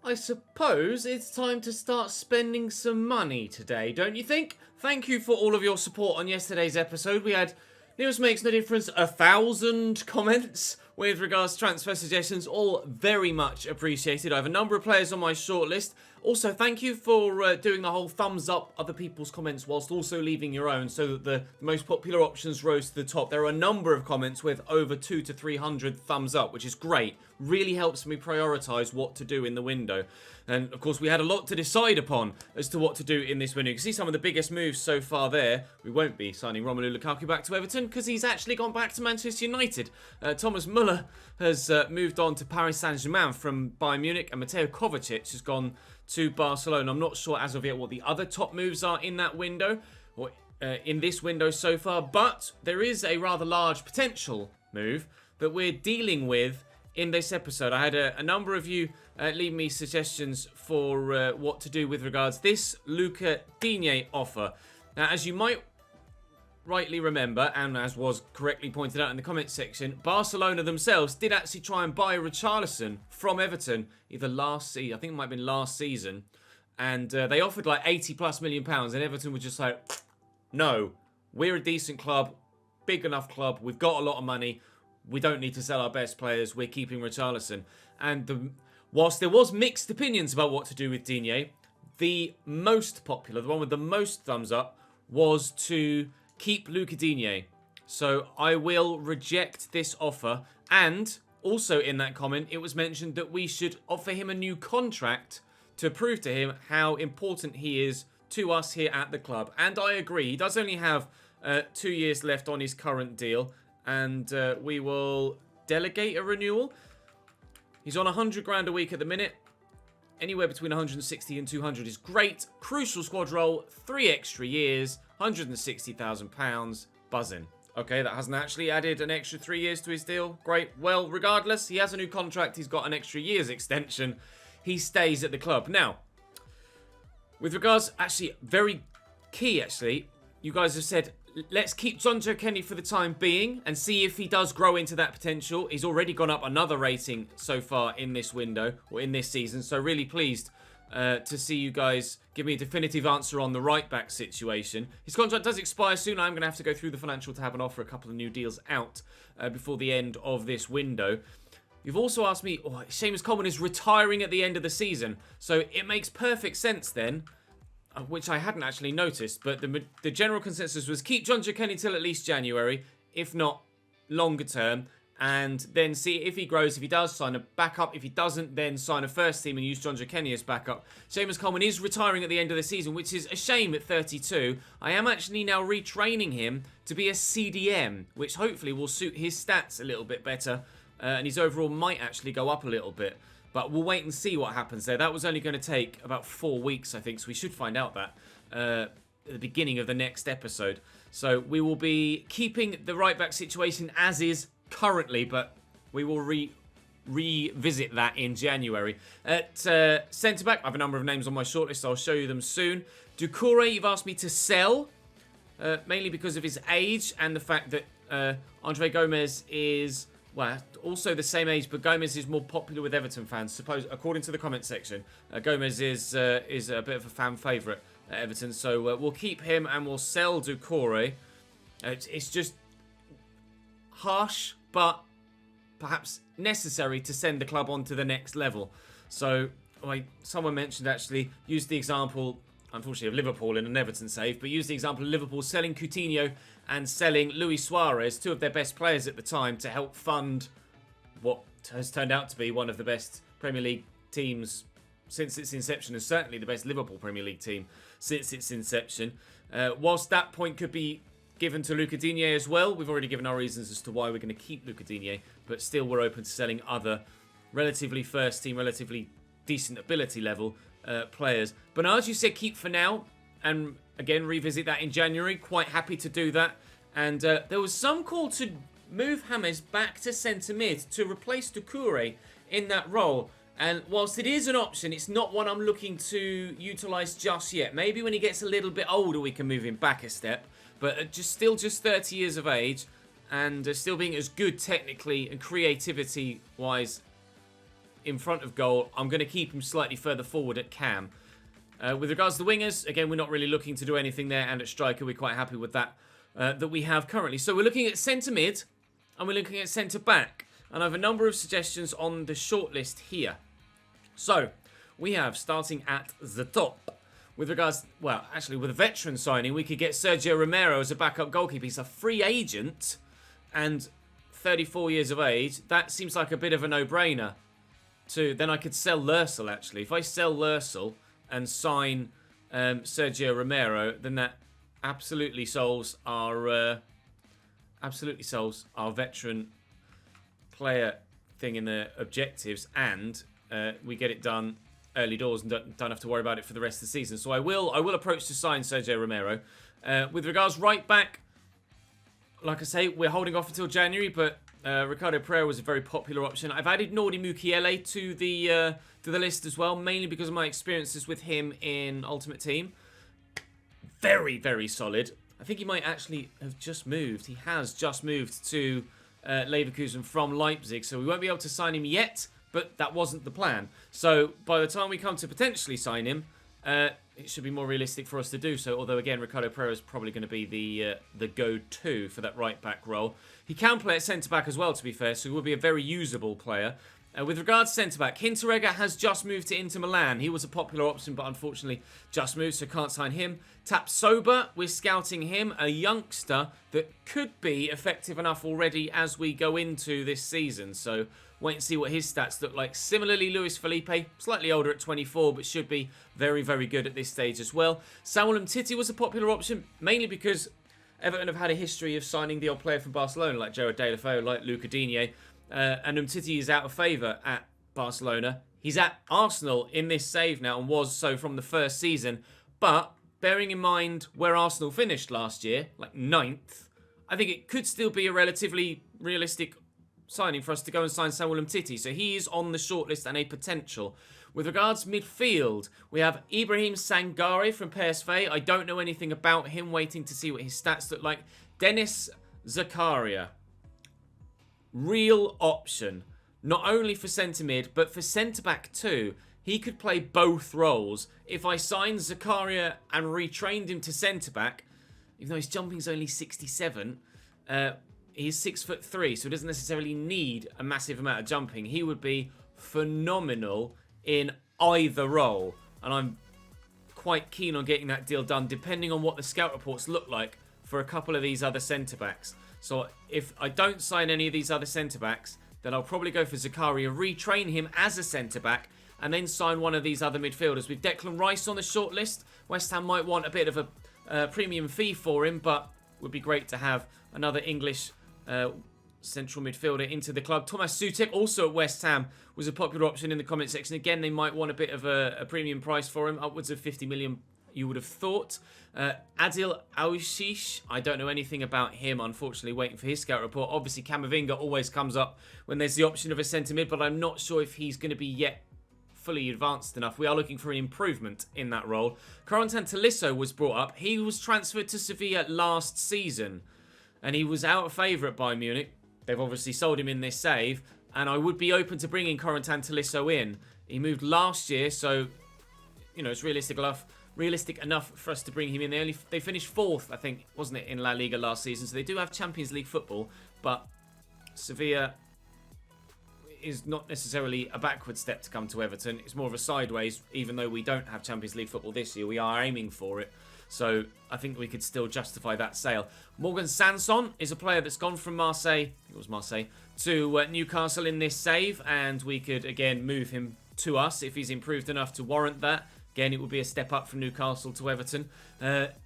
I suppose it's time to start spending some money today, don't you think? Thank you for all of your support on yesterday's episode. We had News Makes No Difference 1,000 comments with regards to transfer suggestions, all very much appreciated. I have a number of players on my shortlist. Also, thank you for doing the whole thumbs up other people's comments whilst also leaving your own so that the most popular options rose to the top. There are a number of comments with over 200 to 300 thumbs up, which is great. Really helps me prioritise what to do in the window. And of course, we had a lot to decide upon as to what to do in this window. You can see some of the biggest moves so far there. We won't be signing Romelu Lukaku back to Everton because he's actually gone back to Manchester United. Thomas Müller has moved on to Paris Saint-Germain from Bayern Munich, and Mateo Kovacic has gone to Barcelona. I'm not sure as of yet what the other top moves are in that window, or in this window so far, but there is a rather large potential move that we're dealing with in this episode. I had a number of you leave me suggestions for what to do with regards this Luca Digne offer. Now, as you might rightly remember, and as was correctly pointed out in the comments section, Barcelona themselves did actually try and buy Richarlison from Everton either last season, I think it might have been last season, and they offered like 80 plus million pounds, and Everton were just like, no, we're a decent club, big enough club, we've got a lot of money, we don't need to sell our best players, we're keeping Richarlison. And whilst there was mixed opinions about what to do with Digne, the most popular, the one with the most thumbs up, was to keep Luca Digne. So I will reject this offer. And also in that comment, it was mentioned that we should offer him a new contract to prove to him how important he is to us here at the club. And I agree. He does only have 2 years left on his current deal. And we will delegate a renewal. He's on 100 grand a week at the minute. Anywhere between 160 and 200 is great. Crucial squad role, 3 extra years, £160,000, buzzing. Okay, that hasn't actually added an extra 3 years to his deal. Great. Well, regardless, he has a new contract. He's got an extra year's extension. He stays at the club. Now, with regards, actually, very key, actually, you guys have said, let's keep Jonjo Kenny for the time being and see if he does grow into that potential. He's already gone up another rating so far in this window, or in this season, so really pleased to see you guys give me a definitive answer on the right-back situation. His contract does expire soon. I'm going to have to go through the financial tab and offer a couple of new deals out before the end of this window. You've also asked me, Seamus Coleman is retiring at the end of the season, so it makes perfect sense then, which I hadn't actually noticed, but the general consensus was keep Jonjo Kenny till at least January, if not longer term, and then see if he grows. If he does, sign a backup. If he doesn't, then sign a first team and use Jonjo Kenny as backup. Seamus Coleman is retiring at the end of the season, which is a shame at 32. I am actually now retraining him to be a CDM, which hopefully will suit his stats a little bit better, and his overall might actually go up a little bit. But we'll wait and see what happens there. That was only going to take about 4 weeks, I think, so we should find out that at the beginning of the next episode. So we will be keeping the right-back situation as is currently, but we will revisit that in January. At centre-back, I have a number of names on my shortlist, so I'll show you them soon. Doucouré, you've asked me to sell, mainly because of his age and the fact that Andre Gomez is, well, also the same age, but Gomez is more popular with Everton fans, according to the comment section. Gomez is a bit of a fan favourite at Everton, so we'll keep him and we'll sell Doucouré. It's just harsh, but perhaps necessary to send the club on to the next level. So, someone mentioned actually, used the example, unfortunately, of Liverpool in an Everton save, but used the example of Liverpool selling Coutinho and selling Luis Suarez, 2 of their best players at the time, to help fund what has turned out to be one of the best Premier League teams since its inception, and certainly the best Liverpool Premier League team since its inception. Whilst that point could be given to Luca Digne as well, we've already given our reasons as to why we're going to keep Luca Digne, but still we're open to selling other relatively first team, relatively decent ability level players. Bernard, you said keep for now, and again, revisit that in January. Quite happy to do that. And there was some call to move James back to centre mid to replace Doucouré in that role. And whilst it is an option, it's not one I'm looking to utilise just yet. Maybe when he gets a little bit older, we can move him back a step. But still just 30 years of age, and still being as good technically and creativity-wise in front of goal. I'm going to keep him slightly further forward at cam. With regards to the wingers, again, we're not really looking to do anything there. And at striker, we're quite happy with that that we have currently. So we're looking at centre mid and we're looking at centre back. And I have a number of suggestions on the shortlist here. So we have, starting at the top, with regards, well, actually with a veteran signing, we could get Sergio Romero as a backup goalkeeper. He's a free agent and 34 years of age. That seems like a bit of a no-brainer. Then I could sell Lursel, actually. If I sell Lursel and sign Sergio Romero, then that absolutely solves our veteran player thing in the objectives, and we get it done early doors and don't have to worry about it for the rest of the season. So I will approach to sign Sergio Romero. With regards right back, like I say, we're holding off until January, but Ricardo Pereira was a very popular option. I've added Nordi Mukiele to the list as well, mainly because of my experiences with him in Ultimate Team. Very, very solid. I think he might actually have just moved. He has just moved to Leverkusen from Leipzig, so we won't be able to sign him yet, but that wasn't the plan. So by the time we come to potentially sign him, it should be more realistic for us to do so. Although, again, Ricardo Pereira is probably going to be the go-to for that right-back role. He can play at centre-back as well, to be fair, so he will be a very usable player. With regards to centre-back, Hinteregger has just moved to Inter Milan. He was a popular option, but unfortunately just moved, so can't sign him. Tapsoba, we're scouting him, a youngster that could be effective enough already as we go into this season. So wait and see what his stats look like. Similarly, Luis Felipe, slightly older at 24, but should be very, very good at this stage as well. Samuel Umtiti was a popular option, mainly because Everton have had a history of signing the old player from Barcelona, like Gerard Deulofeu, like Luca Digne. And Umtiti is out of favour at Barcelona. He's at Arsenal in this save now and was so from the first season. But bearing in mind where Arsenal finished last year, like 9th, I think it could still be a relatively realistic signing for us to go and sign Samuel Umtiti. So he is on the shortlist and a potential. With regards to midfield, we have Ibrahim Sangare from PSV. I don't know anything about him, waiting to see what his stats look like. Dennis Zakaria. Real option, not only for centre mid, but for centre back too. He could play both roles. If I signed Zakaria and retrained him to centre back, even though his jumping's only 67, he's 6'3", so he doesn't necessarily need a massive amount of jumping. He would be phenomenal in either role, and I'm quite keen on getting that deal done, depending on what the scout reports look like for a couple of these other centre backs. So if I don't sign any of these other centre-backs, then I'll probably go for Zakaria, retrain him as a centre-back, and then sign one of these other midfielders. With Declan Rice on the shortlist, West Ham might want a bit of a premium fee for him, but it would be great to have another English central midfielder into the club. Thomas Soucek, also at West Ham, was a popular option in the comment section. Again, they might want a bit of a premium price for him, upwards of 50 million, you would have thought. Adil Aouchiche, I don't know anything about him, unfortunately, waiting for his scout report. Obviously, Camavinga always comes up when there's the option of a centre mid, but I'm not sure if he's going to be yet fully advanced enough. We are looking for an improvement in that role. Corentin Tolisso was brought up. He was transferred to Sevilla last season, and he was out of favour at Bayern Munich. They've obviously sold him in this save, and I would be open to bringing Corentin Tolisso in. He moved last year, so, you know, it's realistic enough for us to bring him in. They finished 4th, I think, wasn't it, in La Liga last season. So they do have Champions League football, but Sevilla is not necessarily a backward step to come to Everton. It's more of a sideways, even though we don't have Champions League football this year. We are aiming for it. So I think we could still justify that sale. Morgan Sanson is a player that's gone from Marseille, I think it was Marseille, to Newcastle in this save. And we could, again, move him to us if he's improved enough to warrant that. Again, it would be a step up from Newcastle to Everton.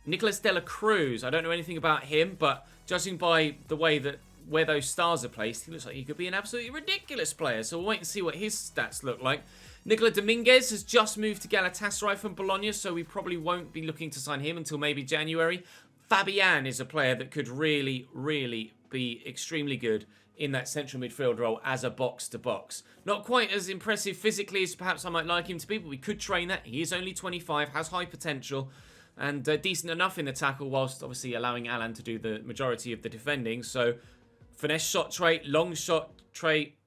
Nicolas de la Cruz, I don't know anything about him, but judging by the way that where those stars are placed, he looks like he could be an absolutely ridiculous player. So we'll wait and see what his stats look like. Nicola Dominguez has just moved to Galatasaray from Bologna, so we probably won't be looking to sign him until maybe January. Fabián is a player that could really, really be extremely good in that central midfield role as a box-to-box. Not quite as impressive physically as perhaps I might like him to be, but we could train that. He is only 25, has high potential, and decent enough in the tackle, whilst obviously allowing Alan to do the majority of the defending. So, finesse shot trait, long shot trait,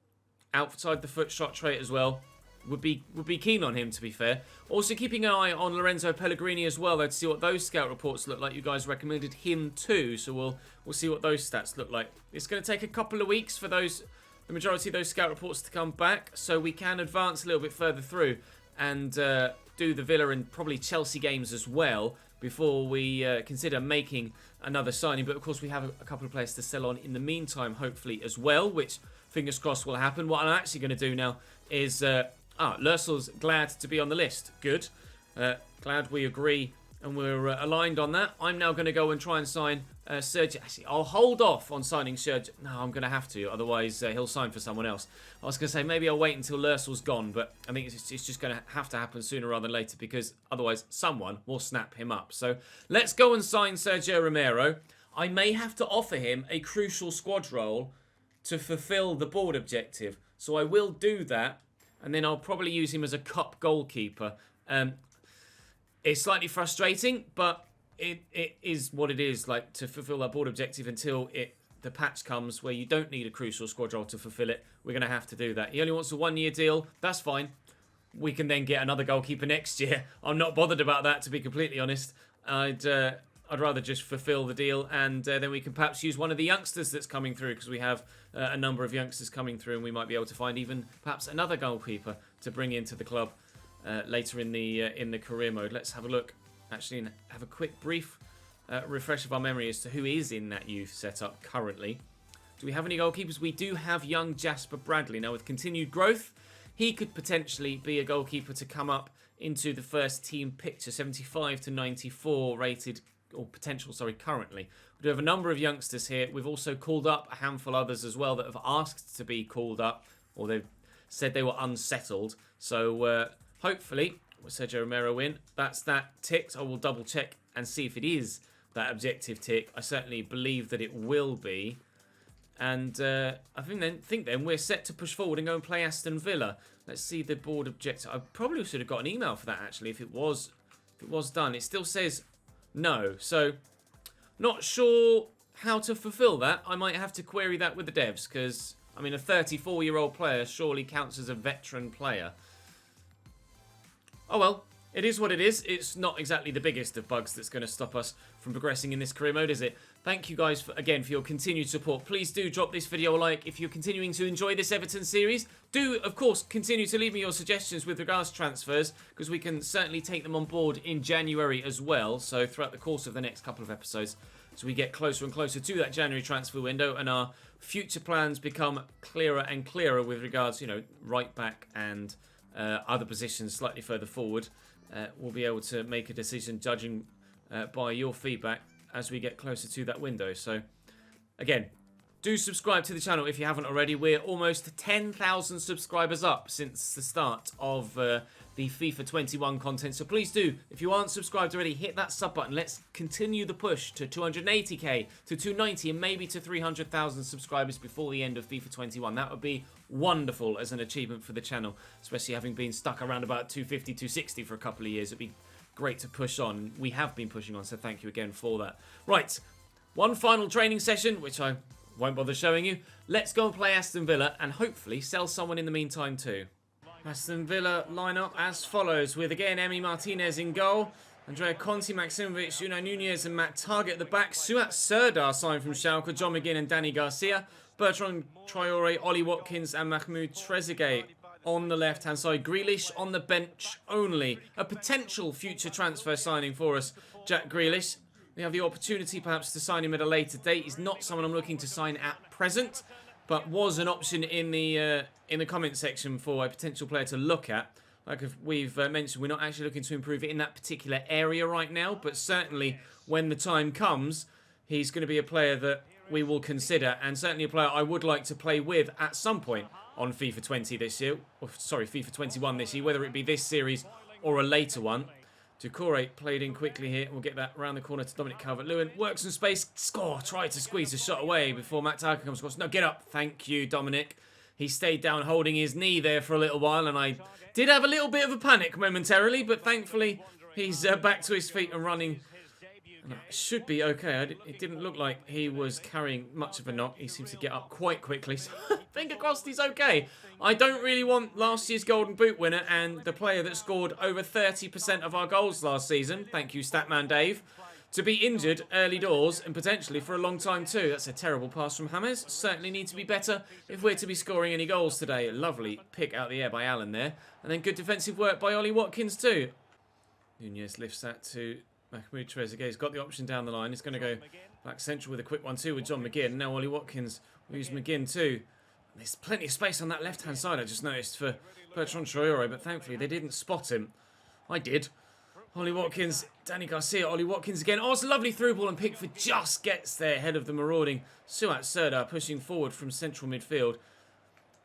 outside the foot shot trait as well. Would be keen on him, to be fair. Also keeping an eye on Lorenzo Pellegrini as well, though, to see what those scout reports look like. You guys recommended him too, so we'll see what those stats look like. It's going to take a couple of weeks for the majority of those scout reports to come back, so we can advance a little bit further through and do the Villa and probably Chelsea games as well before we consider making another signing. But of course we have a couple of players to sell on in the meantime, hopefully as well, which fingers crossed will happen. What I'm actually going to do now is Lersel's glad to be on the list. Good. Glad we agree and we're aligned on that. I'm now going to go and try and sign Sergio. Actually, I'll hold off on signing Sergio. No, I'm going to have to. Otherwise, he'll sign for someone else. I was going to say maybe I'll wait until Lersel's gone, but I think it's just going to have to happen sooner rather than later because otherwise someone will snap him up. So let's go and sign Sergio Romero. I may have to offer him a crucial squad role to fulfill the board objective. So I will do that. And then I'll probably use him as a cup goalkeeper. It's slightly frustrating, but it is what it is. Like, to fulfill that board objective until the patch comes where you don't need a crucial squad role to fulfill it, we're going to have to do that. He only wants a 1-year deal. That's fine. We can then get another goalkeeper next year. I'm not bothered about that, to be completely honest. I'd rather just fulfill the deal, and then we can perhaps use one of the youngsters that's coming through, because we have a number of youngsters coming through, and we might be able to find even perhaps another goalkeeper to bring into the club later in the career mode. Let's have a look, actually, and have a quick brief refresh of our memory as to who is in that youth setup currently. Do we have any goalkeepers? We do have young Jasper Bradley. Now, with continued growth, he could potentially be a goalkeeper to come up into the first team picture, 75 to 94 rated, or potential, sorry, currently. We do have a number of youngsters here. We've also called up a handful of others as well that have asked to be called up, or they've said they were unsettled. So hopefully, with Sergio Romero in, that's that ticked. I will double check and see if it is that objective tick. I certainly believe that it will be. And I think then we're set to push forward and go and play Aston Villa. Let's see the board objective. I probably should have got an email for that, actually, if it was done. It still says no, so not sure how to fulfill that. I might have to query that with the devs, because, I mean, a 34-year-old player surely counts as a veteran player. Oh well, it is what it is. It's not exactly the biggest of bugs that's going to stop us from progressing in this career mode, is it? Thank you guys, again, for your continued support. Please do drop this video a like if you're continuing to enjoy this Everton series. Do, of course, continue to leave me your suggestions with regards to transfers, because we can certainly take them on board in January as well. So throughout the course of the next couple of episodes, as we get closer and closer to that January transfer window and our future plans become clearer and clearer with regards, you know, right back and other positions slightly further forward, we'll be able to make a decision judging by your feedback as we get closer to that window. So, again, do subscribe to the channel if you haven't already. We're almost 10,000 subscribers up since the start of the FIFA 21 content. So please do, if you aren't subscribed already, hit that sub button. Let's continue the push to 280k, to 290, and maybe to 300,000 subscribers before the end of FIFA 21. That would be wonderful as an achievement for the channel, especially having been stuck around about 250, 260 for a couple of years. It'd be great to push on. We have been pushing on, so thank you again for that. Right, one final training session, which I won't bother showing you. Let's go and play Aston Villa and hopefully sell someone in the meantime too. Aston Villa lineup as follows, with again Emi Martinez in goal, Andrea Conti, Maximovic, Unai Nunez and Matt Target at the back, Suat Serdar signed from Schalke, John McGinn and Danny Garcia, Bertrand Traore, Ollie Watkins and Mahmoud Trezeguet on the left-hand side. Grealish on the bench only. A potential future transfer signing for us, Jack Grealish. We have the opportunity perhaps to sign him at a later date. He's not someone I'm looking to sign at present, but was an option in the comment section for a potential player to look at. Like we've mentioned, we're not actually looking to improve it in that particular area right now, but certainly when the time comes, he's going to be a player that we will consider, and certainly a player I would like to play with at some point on FIFA 20 this year, or sorry, FIFA 21 this year, whether it be this series or a later one. Doucouré played in quickly here. We'll get that round the corner to Dominic Calvert-Lewin. Works in space. Score. Tried to squeeze a shot away before Matt Target comes across. No, get up. Thank you, Dominic. He stayed down holding his knee there for a little while, and I did have a little bit of a panic momentarily, but thankfully he's back to his feet and running Should be okay. It didn't look like he was carrying much of a knock. He seems to get up quite quickly. So finger crossed he's okay. I don't really want last year's Golden Boot winner and the player that scored over 30% of our goals last season, thank you Statman Dave, to be injured early doors and potentially for a long time too. That's a terrible pass from James. Certainly need to be better if we're to be scoring any goals today. Lovely pick out the air by Allen there. And then good defensive work by Ollie Watkins too. Nunez lifts that to Mahmoud Trezeguet. He's got the option down the line. He's going to go back central with a quick one too with John McGinn. Now Ollie Watkins will use McGinn too. There's plenty of space on that left-hand side, I just noticed, for Bertrand Traoré, but thankfully they didn't spot him. I did. Ollie Watkins, Danny Garcia, Ollie Watkins again. Oh, it's a lovely through ball and Pickford just gets there ahead of the marauding Suat Serdar pushing forward from central midfield.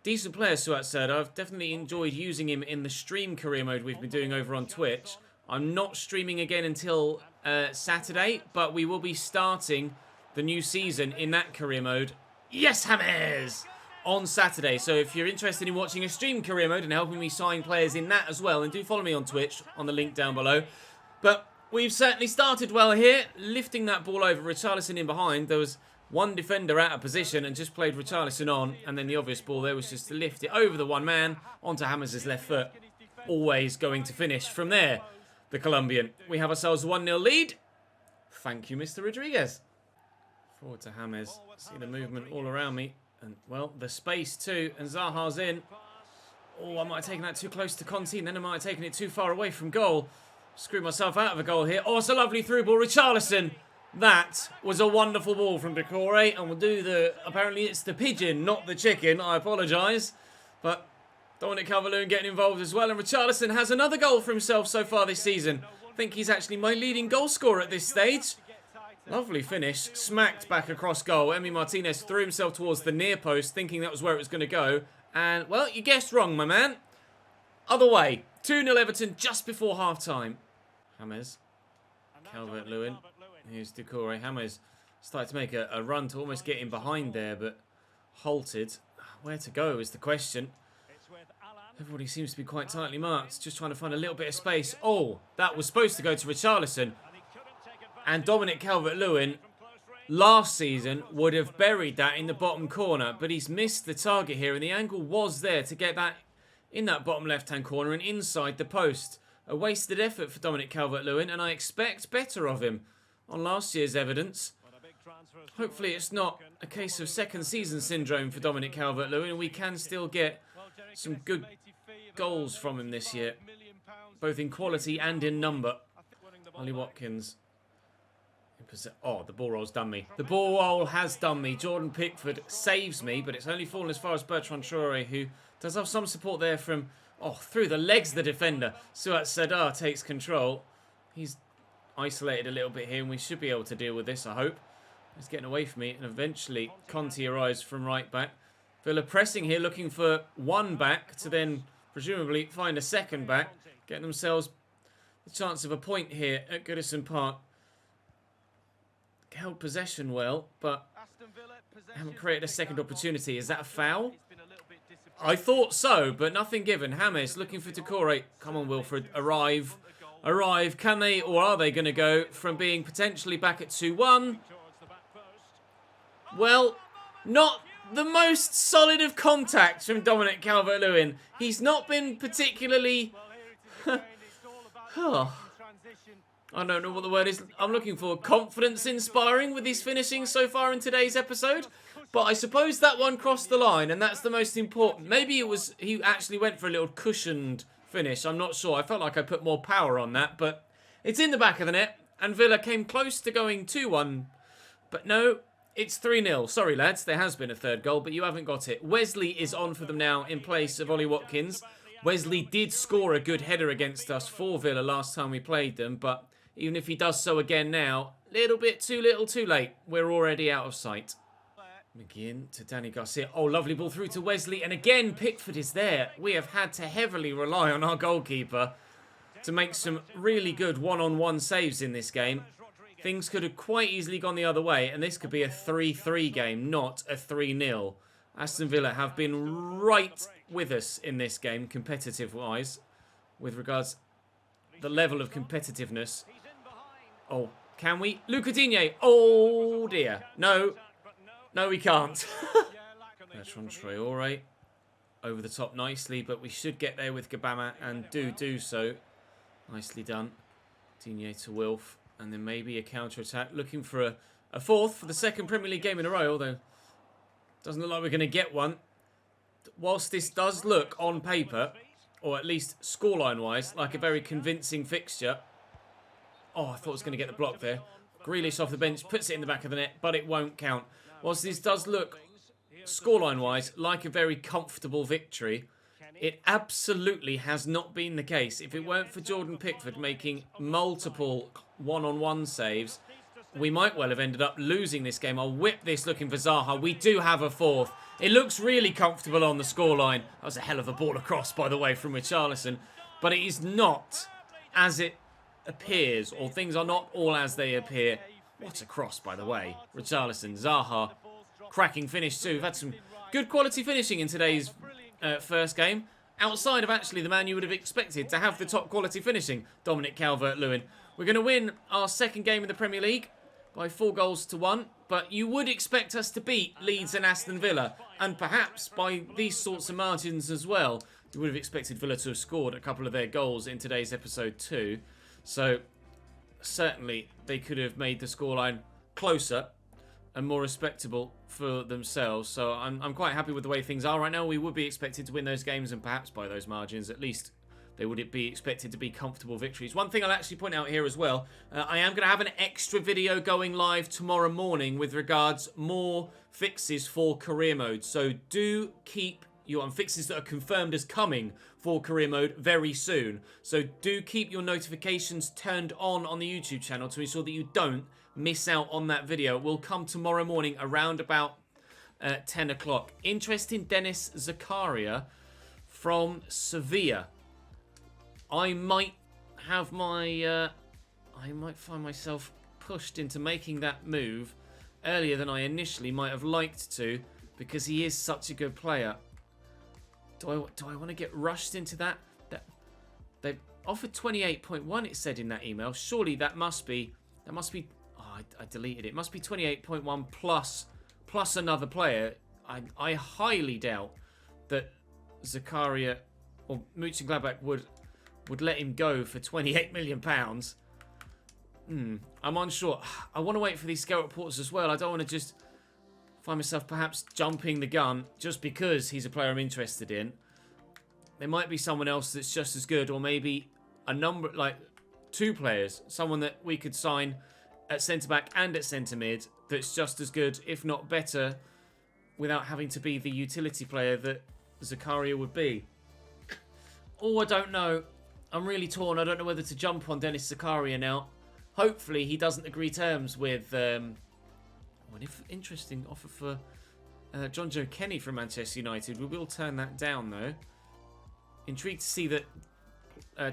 Decent player, Suat Serdar. I've definitely enjoyed using him in the stream career mode we've been doing over on Twitch. I'm not streaming again until Saturday, but we will be starting the new season in that career mode. Yes, James! On Saturday. So if you're interested in watching a stream career mode and helping me sign players in that as well, then do follow me on Twitch on the link down below. But we've certainly started well here, lifting that ball over, Richarlison in behind. There was one defender out of position and just played Richarlison on, and then the obvious ball there was just to lift it over the one man onto James' left foot. Always going to finish from there. The Colombian. We have ourselves a 1-0 lead. Thank you, Mr. Rodriguez. Forward to James. See the movement all around me. And, well, the space too. And Zaha's in. Oh, I might have taken that too close to Conti. And then I might have taken it too far away from goal. Screwed myself out of a goal here. Oh, it's a lovely through ball. Richarlison. That was a wonderful ball from Decore. And we'll do the... Apparently it's the pigeon, not the chicken. I apologise. But... Dominic Calvert-Lewin getting involved as well. And Richarlison has another goal for himself so far this season. I think he's actually my leading goal scorer at this stage. Lovely finish. Smacked back across goal. Emi Martinez threw himself towards the near post, thinking that was where it was going to go. And, well, you guessed wrong, my man. Other way. 2-0 Everton just before half-time. James. Calvert-Lewin. Here's Decore. James started to make a run to almost get in behind there, but halted. Where to go is the question. Everybody seems to be quite tightly marked. Just trying to find a little bit of space. Oh, that was supposed to go to Richarlison. And Dominic Calvert-Lewin, last season, would have buried that in the bottom corner. But he's missed the target here. And the angle was there to get that in that bottom left-hand corner and inside the post. A wasted effort for Dominic Calvert-Lewin. And I expect better of him on last year's evidence. Hopefully it's not a case of second season syndrome for Dominic Calvert-Lewin. And we can still get some good goals from him this year, both in quality and in number. Ollie Watkins. Oh, the ball roll's done me. The ball roll has done me. Jordan Pickford saves me, but it's only fallen as far as Bertrand Traoré, who does have some support there from, through the legs of the defender. Suat Serdar takes control. He's isolated a little bit here, and we should be able to deal with this, I hope. He's getting away from me, and eventually Conti arrives from right back. Villa pressing here, looking for one back to then presumably find a second back. Getting themselves the chance of a point here at Goodison Park. Held possession well, but haven't created a second opportunity. Is that a foul? I thought so, but nothing given. James looking for Decore. Come on, Wilfred. Arrive. Arrive. Can they, or are they going to go from being potentially back at 2-1? Well, not the most solid of contacts from Dominic Calvert-Lewin. He's not been particularly... I don't know what the word is I'm looking for. Confidence-inspiring with his finishing so far in today's episode. But I suppose that one crossed the line, and that's the most important. Maybe it was he actually went for a little cushioned finish. I'm not sure. I felt like I put more power on that, but it's in the back of the net. And Villa came close to going 2-1. But no... It's 3-0. Sorry, lads. There has been a third goal, but you haven't got it. Wesley is on for them now in place of Ollie Watkins. Wesley did score a good header against us for Villa last time we played them, but even if he does so again now, little bit too little too late. We're already out of sight. McGinn to Danny Garcia. Oh, lovely ball through to Wesley. And again, Pickford is there. We have had to heavily rely on our goalkeeper to make some really good one-on-one saves in this game. Things could have quite easily gone the other way, and this could be a 3-3 game, not a 3-0. Aston Villa have been right with us in this game, competitive-wise, with regards to the level of competitiveness. Oh, Can we? Luca Digne. Oh, dear. No. No, we can't. Bertrand Traore. Over the top nicely, but we should get there with Gabama and do so. Nicely done. Digne to Wilf. And then maybe a counter-attack. Looking for a fourth for the second Premier League game in a row, although doesn't look like we're going to get one. Whilst this does look on paper, or at least scoreline-wise, like a very convincing fixture. Oh, I thought I was going to get the block there. Grealish off the bench, puts it in the back of the net, but it won't count. Whilst this does look, scoreline-wise, like a very comfortable victory, it absolutely has not been the case. If it weren't for Jordan Pickford making multiple one-on-one saves, we might well have ended up losing this game. I'll whip this looking for Zaha. We do have a fourth. It looks really comfortable on the scoreline. That was a hell of a ball across, by the way, from Richarlison. But it is not as it appears, or things are not all as they appear. What a cross, by the way. Richarlison, Zaha, cracking finish too. We've had some good quality finishing in today's first game. Outside of actually the man you would have expected to have the top quality finishing, Dominic Calvert-Lewin. We're going to win our second game in the Premier League by 4-1, but you would expect us to beat Leeds and Aston Villa, and perhaps by these sorts of margins as well. You would have expected Villa to have scored a couple of their goals in today's episode too. So certainly they could have made the scoreline closer and more respectable for themselves. So I'm quite happy with the way things are right now. We would be expected to win those games, and perhaps by those margins, at least they would be expected to be comfortable victories. One thing I'll actually point out here as well, I am going to have an extra video going live tomorrow morning with regards more fixes for career mode. So do keep your fixes that are confirmed as coming for career mode very soon. So do keep your notifications turned on the YouTube channel to ensure that you don't miss out on that video. It will come tomorrow morning around about 10 o'clock. Interesting Dennis Zakaria from Sevilla. I might have my... I might find myself pushed into making that move earlier than I initially might have liked to, because he is such a good player. Do I want to get rushed into that? They've offered 28.1, it said in that email. Surely that must be... Oh, I deleted it. It must be 28.1 plus another player. I highly doubt that Zakaria or Mönchengladbach would let him go for £28 million. I'm unsure. I want to wait for these scout reports as well. I don't want to just find myself perhaps jumping the gun just because he's a player I'm interested in. There might be someone else that's just as good, or maybe a number, like 2 players, someone that we could sign at centre-back and at centre-mid that's just as good, if not better, without having to be the utility player that Zakaria would be. Oh, I don't know. I'm really torn. I don't know whether to jump on Dennis Zakaria now. Hopefully he doesn't agree terms with... an interesting offer for John Joe Kenny from Manchester United. We will turn that down, though. Intrigued to see that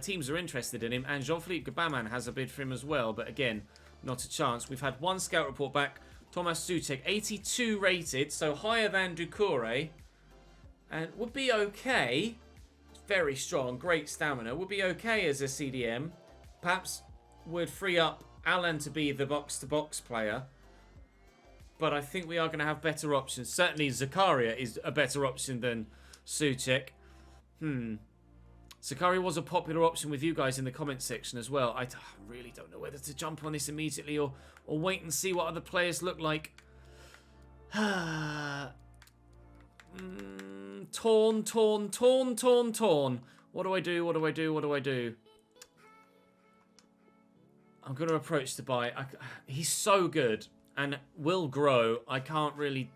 teams are interested in him. And Jean-Philippe Gbaman has a bid for him as well. But again, not a chance. We've had one scout report back. Thomas Soucek, 82 rated. So higher than Doucouré. And would be okay. Very strong. Great stamina. Would be okay as a CDM. Perhaps would free up Alan to be the box-to-box player. But I think we are going to have better options. Certainly Zakaria is a better option than Soucek. Zakaria was a popular option with you guys in the comments section as well. I really don't know whether to jump on this immediately or wait and see what other players look like. Torn. What do I do? I'm going to approach to buy. He's so good and will grow. I can't really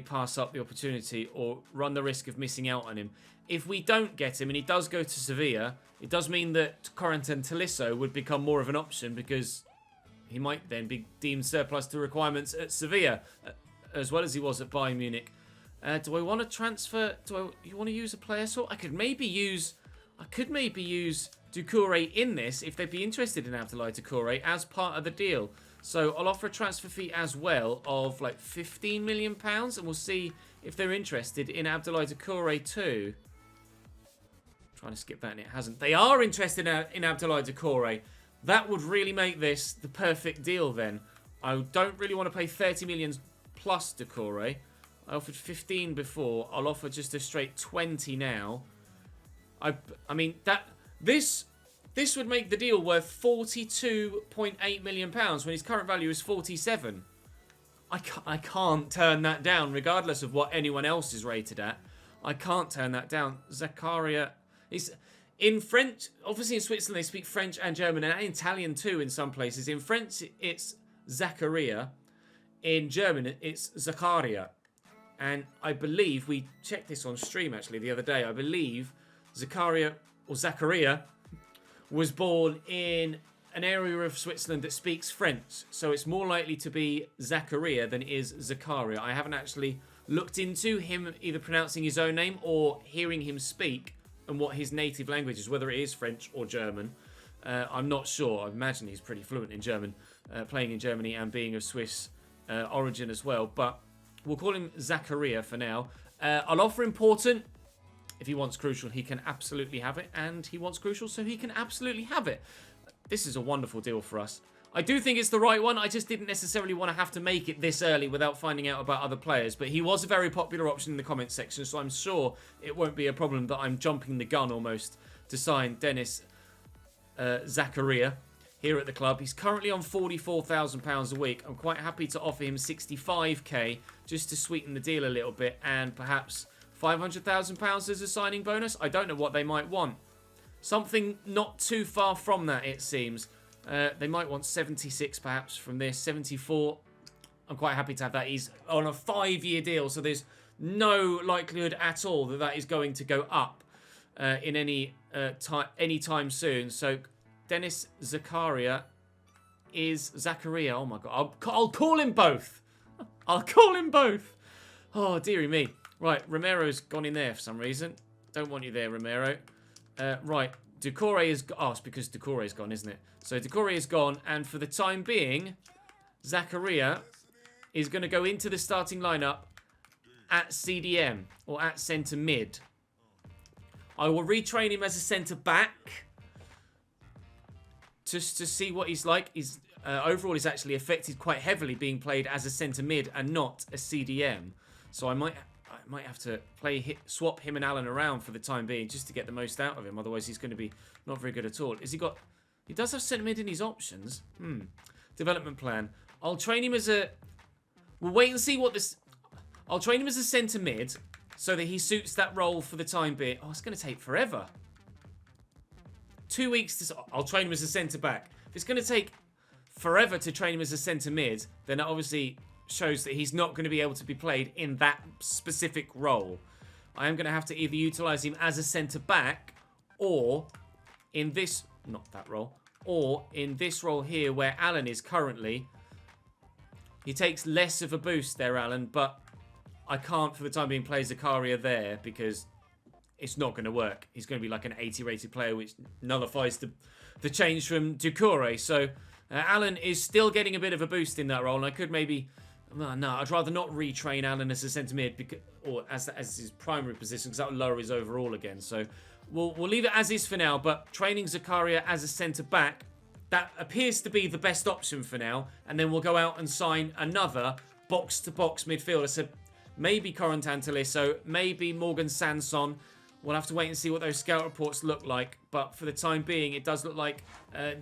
pass up the opportunity or run the risk of missing out on him. If we don't get him and he does go to Sevilla, it does mean that Corentin Tolisso would become more of an option, because he might then be deemed surplus to requirements at Sevilla, as well as he was at Bayern Munich. Do I want to transfer? You want to use a player sort? I could maybe use Doucouré in this if they'd be interested in Abdoulaye Doucouré as part of the deal. So I'll offer a transfer fee as well of like £15 million, and we'll see if they're interested in Abdoulaye Doucouré too. Trying to skip that and it hasn't. They are interested in Abdoulaye Doucouré. That would really make this the perfect deal then. I don't really want to pay 30 million plus Decore. I offered 15 before. I'll offer just a straight 20 now. I mean, this would make the deal worth £42.8 million when his current value is 47. I can't turn that down, regardless of what anyone else is rated at. I can't turn that down. Zakaria is in French. Obviously, in Switzerland they speak French and German and Italian too. In some places, in French it's Zakaria. In German it's Zakaria. And I believe we checked this on stream actually the other day. I believe Zakaria was born in an area of Switzerland that speaks French, so it's more likely to be Zakaria than it is Zakaria. I haven't actually looked into him either pronouncing his own name or hearing him speak and what his native language is, whether it is French or German. I'm not sure. I imagine he's pretty fluent in German, playing in Germany and being of Swiss origin as well, but we'll call him Zakaria for now. I'll offer important. If he wants crucial, he can absolutely have it, and he wants crucial, so he can absolutely have it. This is a wonderful deal for us. I do think it's the right one. I just didn't necessarily want to have to make it this early without finding out about other players. But he was a very popular option in the comments section, so I'm sure it won't be a problem that I'm jumping the gun almost to sign Dennis Zakaria here at the club. He's currently on £44,000 a week. I'm quite happy to offer him 65k just to sweeten the deal a little bit, and perhaps £500,000 as a signing bonus. I don't know what they might want. Something not too far from that, it seems. They might want 76 perhaps from this. 74. I'm quite happy to have that. He's on a 5-year deal, so there's no likelihood at all that that is going to go up in any time soon. So Dennis Zakaria is Zakaria. Oh my god. I'll call him both. I'll call him both. Oh, dearie me. Right, Romero's gone in there for some reason. Don't want you there, Romero. Right, Decore is... Oh, it's because Decore is gone, isn't it? So Decore is gone, and for the time being, Zakaria is going to go into the starting lineup at CDM, or at centre mid. I will retrain him as a centre back, just to see what he's like. He's overall is actually affected quite heavily being played as a centre mid and not a CDM. So I might have to swap him and Alan around for the time being just to get the most out of him. Otherwise, he's going to be not very good at all. He does have centre mid in his options. Development plan. I'll train him as a... We'll wait and see what this... I'll train him as a centre mid so that he suits that role for the time being. Oh, it's going to take forever. 2 weeks to... I'll train him as a centre back. If it's going to take forever to train him as a centre mid, then that obviously shows that he's not going to be able to be played in that specific role. I am going to have to either utilise him as a centre-back or in this... Not that role. Or in this role here where Alan is currently. He takes less of a boost there, Alan, but I can't for the time being play Zakaria there because it's not going to work. He's going to be like an 80 rated player, which nullifies the change from Decore. So Alan is still getting a bit of a boost in that role, and I could maybe... No, I'd rather not retrain Alan as a centre mid or as his primary position because that would lower his overall again. So we'll leave it as is for now. But training Zakaria as a centre back, that appears to be the best option for now. And then we'll go out and sign another box to box midfielder. So maybe Corentin Tolisso, maybe Morgan Sanson. We'll have to wait and see what those scout reports look like. But for the time being, it does look like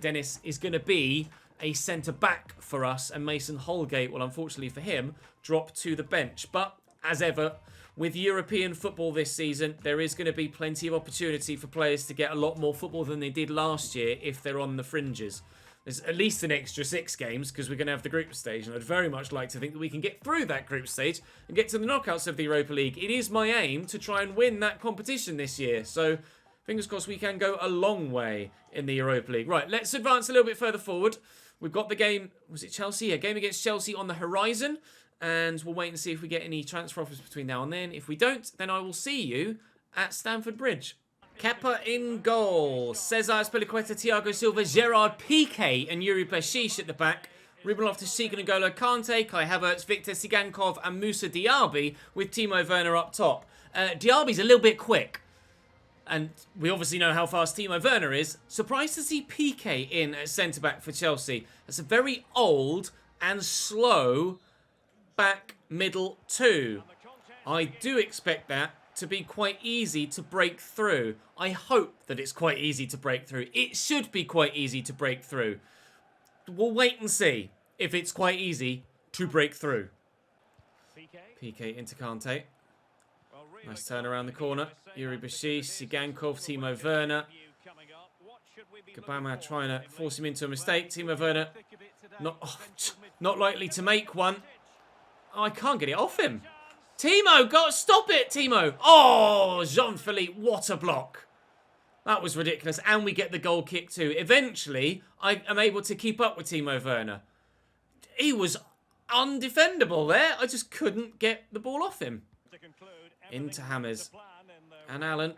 Dennis is going to be a centre-back for us, and Mason Holgate will, unfortunately for him, drop to the bench. But, as ever, with European football this season, there is going to be plenty of opportunity for players to get a lot more football than they did last year if they're on the fringes. There's at least an extra 6 games because we're going to have the group stage, and I'd very much like to think that we can get through that group stage and get to the knockouts of the Europa League. It is my aim to try and win that competition this year, so fingers crossed we can go a long way in the Europa League. Right, let's advance a little bit further forward. We've got the game, was it Chelsea? Yeah, game against Chelsea on the horizon. And we'll wait and see if we get any transfer offers between now and then. If we don't, then I will see you at Stamford Bridge. Kepa in goal. Cesar Azpilicueta, Thiago Silva, Gerard Piqué and Yuri Beshish at the back. Ruben Loftus-Cheek and N'Golo Kante, Kai Havertz, Victor Sigankov and Moussa Diaby with Timo Werner up top. Diaby's a little bit quick. And we obviously know how fast Timo Werner is. Surprised to see PK in at centre-back for Chelsea. That's a very old and slow back middle two. I do expect that to be quite easy to break through. I hope that it's quite easy to break through. It should be quite easy to break through. We'll wait and see if it's quite easy to break through. PK into Kante. Nice turn around the corner. Yuri Bashish, Sigankov, Timo Werner. Gabama trying to force him into a mistake. Timo Werner not likely to make one. Oh, I can't get it off him. Timo, stop it, Timo. Oh, Jean-Philippe, what a block. That was ridiculous. And we get the goal kick too. Eventually, I am able to keep up with Timo Werner. He was undefendable there. I just couldn't get the ball off him. Into Hammers. And Allen.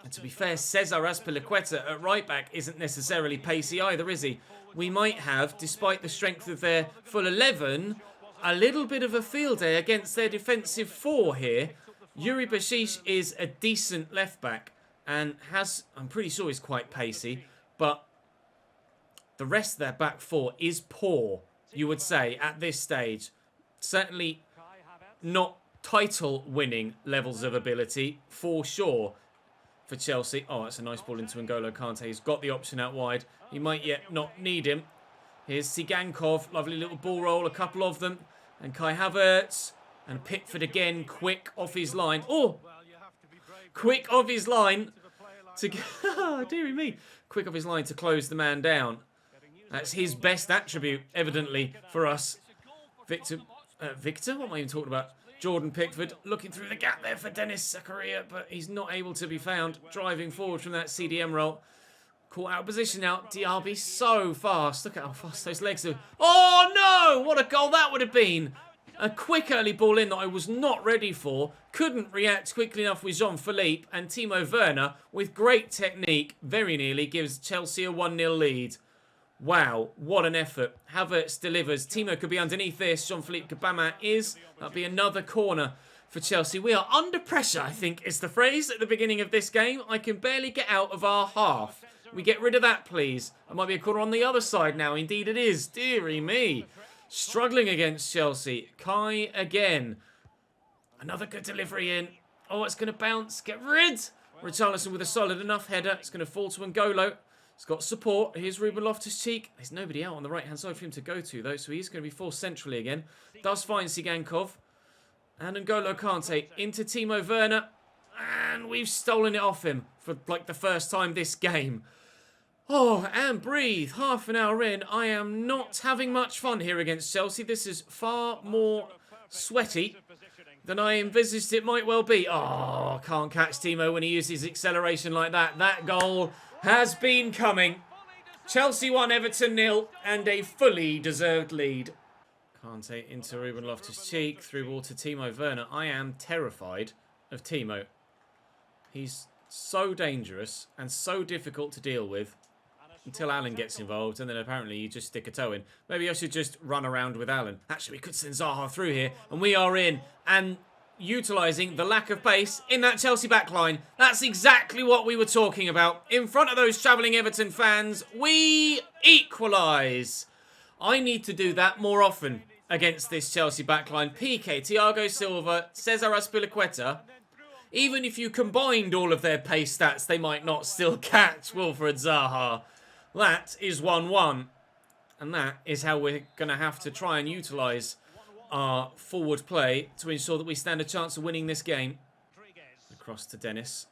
And to be fair, Cesar Azpilicueta at right back isn't necessarily pacey either, is he? We might have, despite the strength of their full 11, a little bit of a field day against their defensive four here. Yuri Bashish is a decent left back and I'm pretty sure he's quite pacey, but the rest of their back four is poor, you would say, at this stage. Certainly not title-winning levels of ability, for sure, for Chelsea. Oh, that's a nice ball into N'Golo Kante. He's got the option out wide. He might yet not need him. Here's Sigankov. Lovely little ball roll, a couple of them. And Kai Havertz. And Pickford again, quick off his line. Oh! Quick off his line to... dearie me. Quick off his line to close the man down. That's his best attribute, evidently, for us. Victor? What am I even talking about? Jordan Pickford looking through the gap there for Dennis Zakaria, but he's not able to be found. Driving forward from that CDM roll. Caught out of position now. Diaby so fast. Look at how fast those legs are. Oh no! What a goal that would have been. A quick early ball in that I was not ready for. Couldn't react quickly enough with Jean-Philippe, and Timo Werner, with great technique, very nearly gives Chelsea a 1-0 lead. Wow, what an effort. Havertz delivers. Timo could be underneath this. Jean-Philippe Gabama is. That'll be another corner for Chelsea. We are under pressure, I think is the phrase at the beginning of this game. I can barely get out of our half. We get rid of that, please. It might be a corner on the other side now. Indeed it is. Dearie me. Struggling against Chelsea. Kai again. Another good delivery in. Oh, it's going to bounce. Get rid. Richarlison with a solid enough header. It's going to fall to N'Golo. He's got support. Here's Ruben Loftus-Cheek. There's nobody out on the right-hand side for him to go to, though, so he's going to be forced centrally again. Does find Sigankov. And N'Golo Kante into Timo Werner. And we've stolen it off him for, like, the first time this game. Oh, and breathe. Half an hour in. I am not having much fun here against Chelsea. This is far more sweaty than I envisaged it might well be. Oh, can't catch Timo when he uses acceleration like that. That goal has been coming. Chelsea 1, Everton 0, and a fully deserved lead. Kante into Ruben Loftus-Cheek, through ball to Timo Werner. I am terrified of Timo. He's so dangerous and so difficult to deal with until Allen gets involved, and then apparently you just stick a toe in. Maybe I should just run around with Allen. Actually, we could send Zaha through here, and we are in, and utilising the lack of pace in that Chelsea backline. That's exactly what we were talking about. In front of those travelling Everton fans, we equalise. I need to do that more often against this Chelsea backline. PK, Thiago Silva, Cesar Azpilicueta. Even if you combined all of their pace stats, they might not still catch Wilfried Zaha. That is 1-1. And that is how we're going to have to try and utilise our forward play to ensure that we stand a chance of winning this game. Across to Dennis.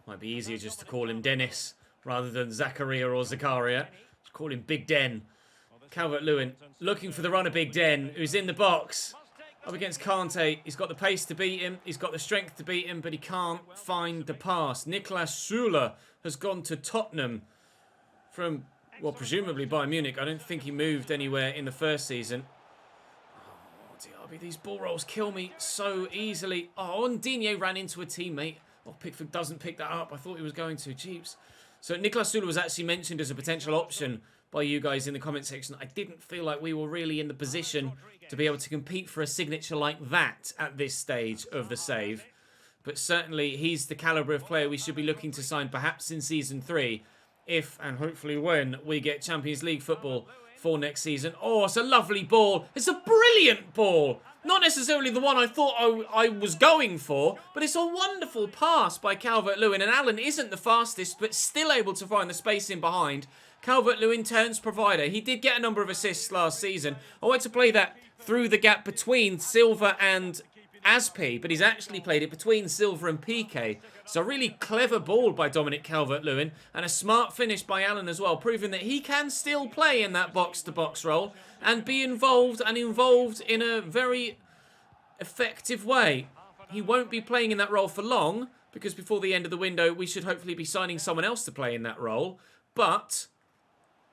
Might be easier just to call him Dennis rather than Zakaria or Zakaria. Just call him Big Den. Calvert-Lewin looking for the runner Big Den, who's in the box. Up against Kante. He's got the pace to beat him. He's got the strength to beat him, but he can't find the pass. Niklas Süle has gone to Tottenham from, well, presumably Bayern Munich. I don't think he moved anywhere in the first season. Oh, Diaby, these ball rolls kill me so easily. Oh, and Digne ran into a teammate. Oh, Pickford doesn't pick that up. I thought he was going to. Jeeps. So Niklas Süle was actually mentioned as a potential option by you guys in the comment section. I didn't feel like we were really in the position to be able to compete for a signature like that at this stage of the save. but certainly he's the calibre of player we should be looking to sign perhaps in Season 3, if and hopefully when we get Champions League football for next season. Oh, it's a lovely ball. It's a brilliant ball. Not necessarily the one I thought I was going for, but it's a wonderful pass by Calvert-Lewin. And Allen isn't the fastest, but still able to find the space in behind. Calvert-Lewin turns provider. He did get a number of assists last season. I want to play that through the gap between Silva and Aspi, but he's actually played it between Silva and Piqué. So a really clever ball by Dominic Calvert-Lewin, and a smart finish by Allen as well, proving that he can still play in that box-to-box role and be involved in a very effective way. He won't be playing in that role for long, because before the end of the window, we should hopefully be signing someone else to play in that role, but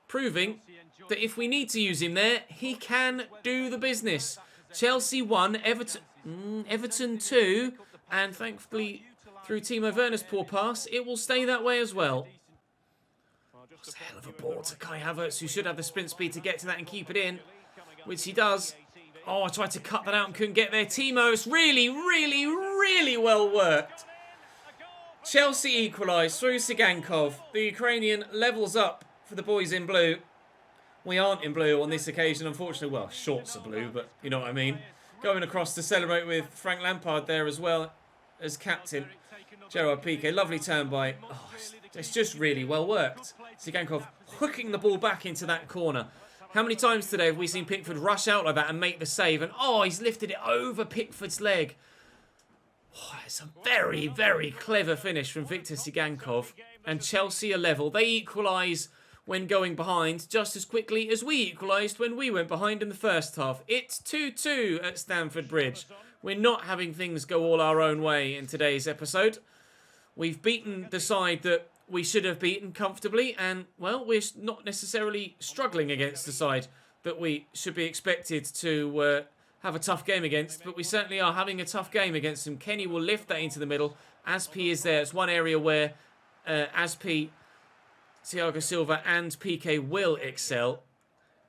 proving that if we need to use him there, he can do the business. Chelsea 1, Everton 2, and thankfully through Timo Werner's poor pass, it will stay that way as well. It's a hell of a ball to Kai Havertz, who should have the sprint speed to get to that and keep it in, which he does. Oh, I tried to cut that out and couldn't get there. Timo, it's really, really, really well worked. Chelsea equalise through Sigankov. The Ukrainian levels up for the boys in blue. We aren't in blue on this occasion, unfortunately. Well, shorts are blue, but you know what I mean. Going across to celebrate with Frank Lampard there as well as captain. Gerard Piqué, lovely turn by... Oh, it's just really well worked. Sigankov hooking the ball back into that corner. How many times today have we seen Pickford rush out like that and make the save? And oh, he's lifted it over Pickford's leg. Oh, it's a very, very clever finish from Victor Sigankov. And Chelsea are level. They equalise when going behind just as quickly as we equalised when we went behind in the first half. It's 2-2 at Stamford Bridge. We're not having things go all our own way in today's episode. We've beaten the side that we should have beaten comfortably, and, well, we're not necessarily struggling against the side that we should be expected to have a tough game against, but we certainly are having a tough game against them. Kenny will lift that into the middle. Aspi is there. It's one area where Aspi, Thiago Silva and Piqué will excel,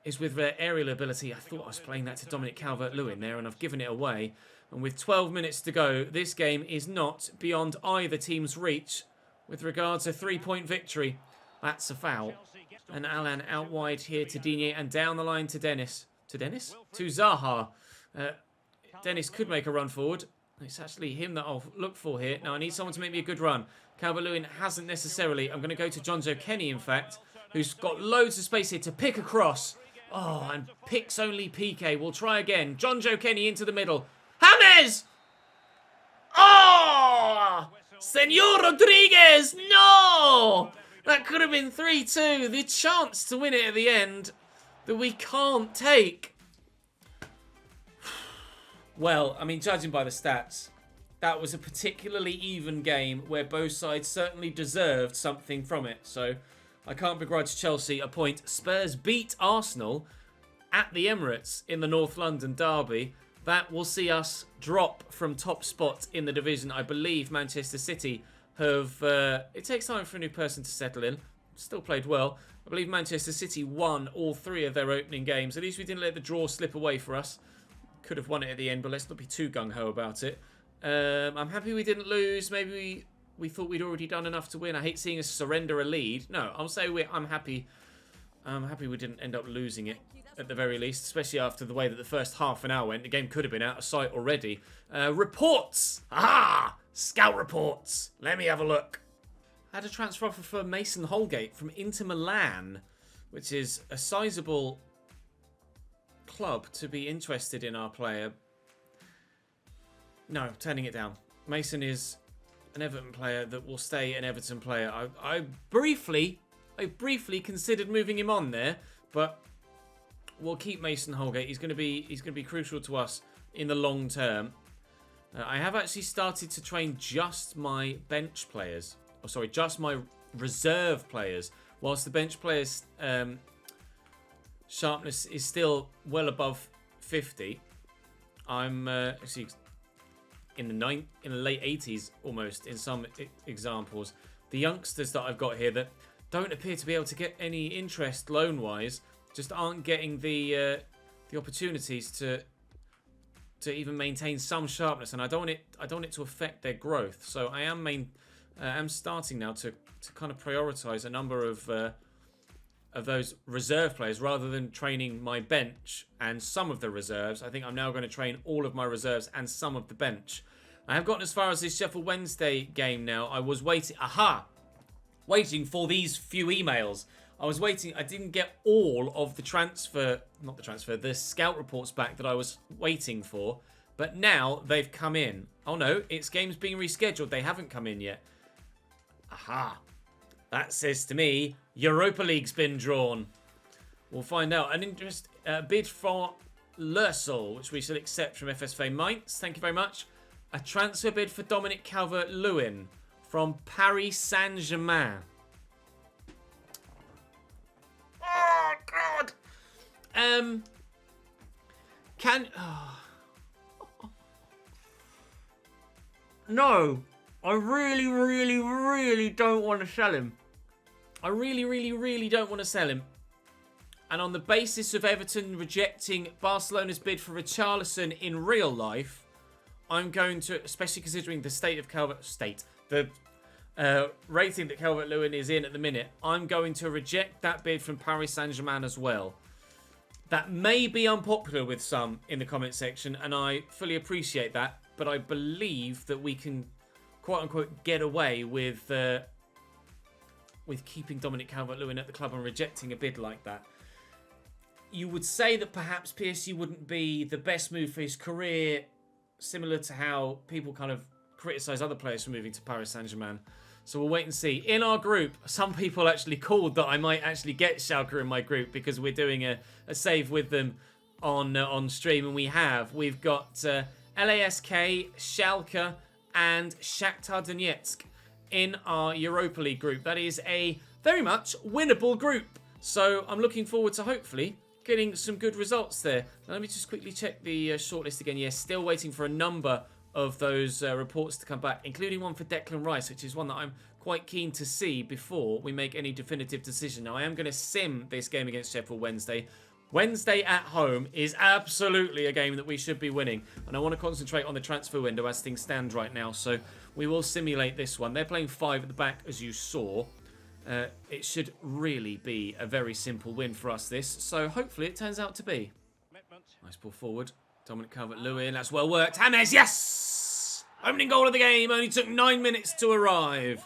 is with their aerial ability. I thought I was playing that to Dominic Calvert-Lewin there, and I've given it away. And with 12 minutes to go, this game is not beyond either team's reach with regards to a 3-point victory. That's a foul. And Alan out wide here to Digne and down the line to Dennis. To Dennis? To Zaha. Dennis could make a run forward. It's actually him that I'll look for here. Now I need someone to make me a good run. Calvert-Lewin hasn't necessarily. I'm going to go to Jonjo Kenny, in fact, who's got loads of space here to pick across. Oh, and picks only Piqué. We'll try again. Jonjo Kenny into the middle. James! Oh! Senor Rodriguez! No! That could have been 3-2. The chance to win it at the end that we can't take. Well, I mean, judging by the stats, that was a particularly even game where both sides certainly deserved something from it. So I can't begrudge Chelsea a point. Spurs beat Arsenal at the Emirates in the North London derby. That will see us drop from top spot in the division. I believe Manchester City have... it takes time for a new person to settle in. Still played well. I believe Manchester City won all 3 of their opening games. At least we didn't let the draw slip away for us. Could have won it at the end, but let's not be too gung-ho about it. I'm happy we didn't lose. Maybe we thought we'd already done enough to win. I hate seeing us surrender a lead. No, I'll say I'm happy. I'm happy we didn't end up losing it at the very least, especially after the way that the first half an hour went. The game could have been out of sight already. Reports! Aha! Scout reports. Let me have a look. Had a transfer offer for Mason Holgate from Inter Milan, which is a sizable club to be interested in our player. No, turning it down. Mason is an Everton player that will stay an Everton player. I briefly considered moving him on there, but we'll keep Mason Holgate. He's going to be crucial to us in the long term. I have actually started to train just my bench players. Oh, sorry, just my reserve players. Whilst the bench players' sharpness is still well above 50. I'm actually in the late 80s almost in some examples. The youngsters that I've got here that don't appear to be able to get any interest loan-wise just aren't getting the opportunities to to even maintain some sharpness, and I don't want it to affect their growth. So I am starting now to kind of prioritize a number of those reserve players rather than training my bench and some of the reserves. I think I'm now going to train all of my reserves and some of the bench. I have gotten as far as this Sheffield Wednesday game now. I was waiting for these few emails. I was waiting. I didn't get all of the scout reports back that I was waiting for. But now they've come in. Oh no, it's games being rescheduled. They haven't come in yet. Aha. That says to me, Europa League's been drawn. We'll find out. An bid for Lursel, which we shall accept from FSV Mainz. Thank you very much. A transfer bid for Dominic Calvert-Lewin from Paris Saint-Germain. Oh, God. No. I really, really, really don't want to sell him. I really, really, really don't want to sell him. And on the basis of Everton rejecting Barcelona's bid for Richarlison in real life, I'm going to, especially considering the state of the rating that Calvert-Lewin is in at the minute, I'm going to reject that bid from Paris Saint-Germain as well. That may be unpopular with some in the comment section, and I fully appreciate that, but I believe that we can, quote-unquote, get away with keeping Dominic Calvert-Lewin at the club and rejecting a bid like that. You would say that perhaps PSG wouldn't be the best move for his career, similar to how people kind of criticise other players for moving to Paris Saint-Germain. So we'll wait and see. In our group, some people actually called that I might actually get Schalke in my group because we're doing a save with them on stream, and we've got LASK, Schalke, and Shakhtar Donetsk in our Europa League group. That is a very much winnable group. So I'm looking forward to hopefully getting some good results there. Now, let me just quickly check the shortlist again. Yes, still waiting for a number of those reports to come back, including one for Declan Rice, which is one that I'm quite keen to see before we make any definitive decision. Now, I am going to sim this game against Sheffield Wednesday. Wednesday at home is absolutely a game that we should be winning, and I want to concentrate on the transfer window as things stand right now, so we will simulate this one. They're playing 5 at the back, as you saw. It should really be a very simple win for us, this, so hopefully it turns out to be. Nice ball forward. Dominic Calvert-Lewin, that's well worked. James, yes! Opening goal of the game, only took 9 minutes to arrive.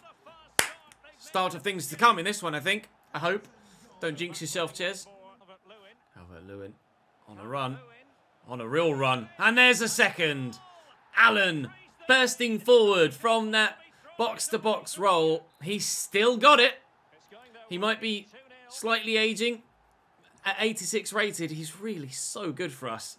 Start of things to come in this one, I think. I hope. Don't jinx yourself, Ches. Calvert-Lewin on a run. On a real run. And there's a second. Allen bursting forward from that box-to-box roll. He's still got it. He might be slightly aging. At 86 rated, he's really so good for us.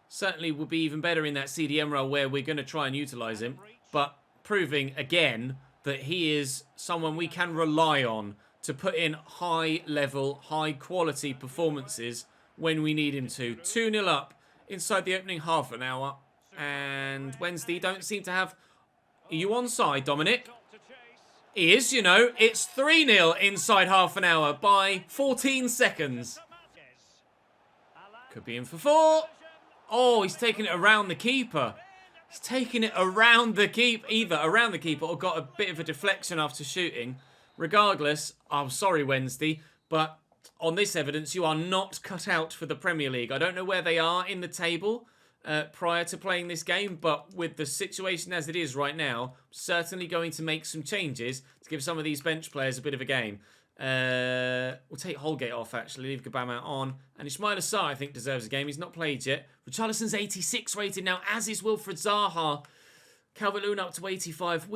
Certainly will be even better in that CDM role where we're going to try and utilise him. But proving, again, that he is someone we can rely on to put in high-level, high-quality performances when we need him to. 2-0 up inside the opening half an hour. And Wednesday don't seem to have... Are you onside, Dominic? He is, you know. It's 3-0 inside half an hour by 14 seconds. Could be in for 4. Oh, he's taking it around the keeper. He's taking it around the keeper. Either around the keeper or got a bit of a deflection after shooting. Regardless, I'm sorry, Wednesday, but on this evidence, you are not cut out for the Premier League. I don't know where they are in the table prior to playing this game, but with the situation as it is right now, certainly going to make some changes to give some of these bench players a bit of a game. We'll take Holgate off, actually. Leave Gabama on. And Ismail Assar, I think, deserves a game. He's not played yet. Richarlison's 86 rated now, as is Wilfred Zaha. Calvert-Lewin up to 85.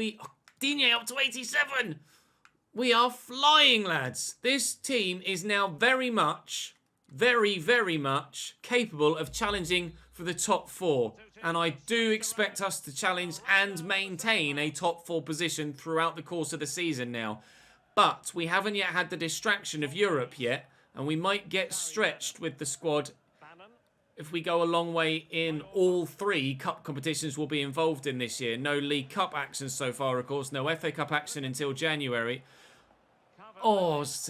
Digne up to 87. We are flying, lads. This team is now very much, very, very much capable of challenging for the top 4. And I do expect us to challenge and maintain a top 4 position throughout the course of the season now. But we haven't yet had the distraction of Europe yet, and we might get stretched with the squad if we go a long way in all 3 cup competitions we'll be involved in this year. No League Cup action so far, of course. No FA Cup action until January. Oh, I was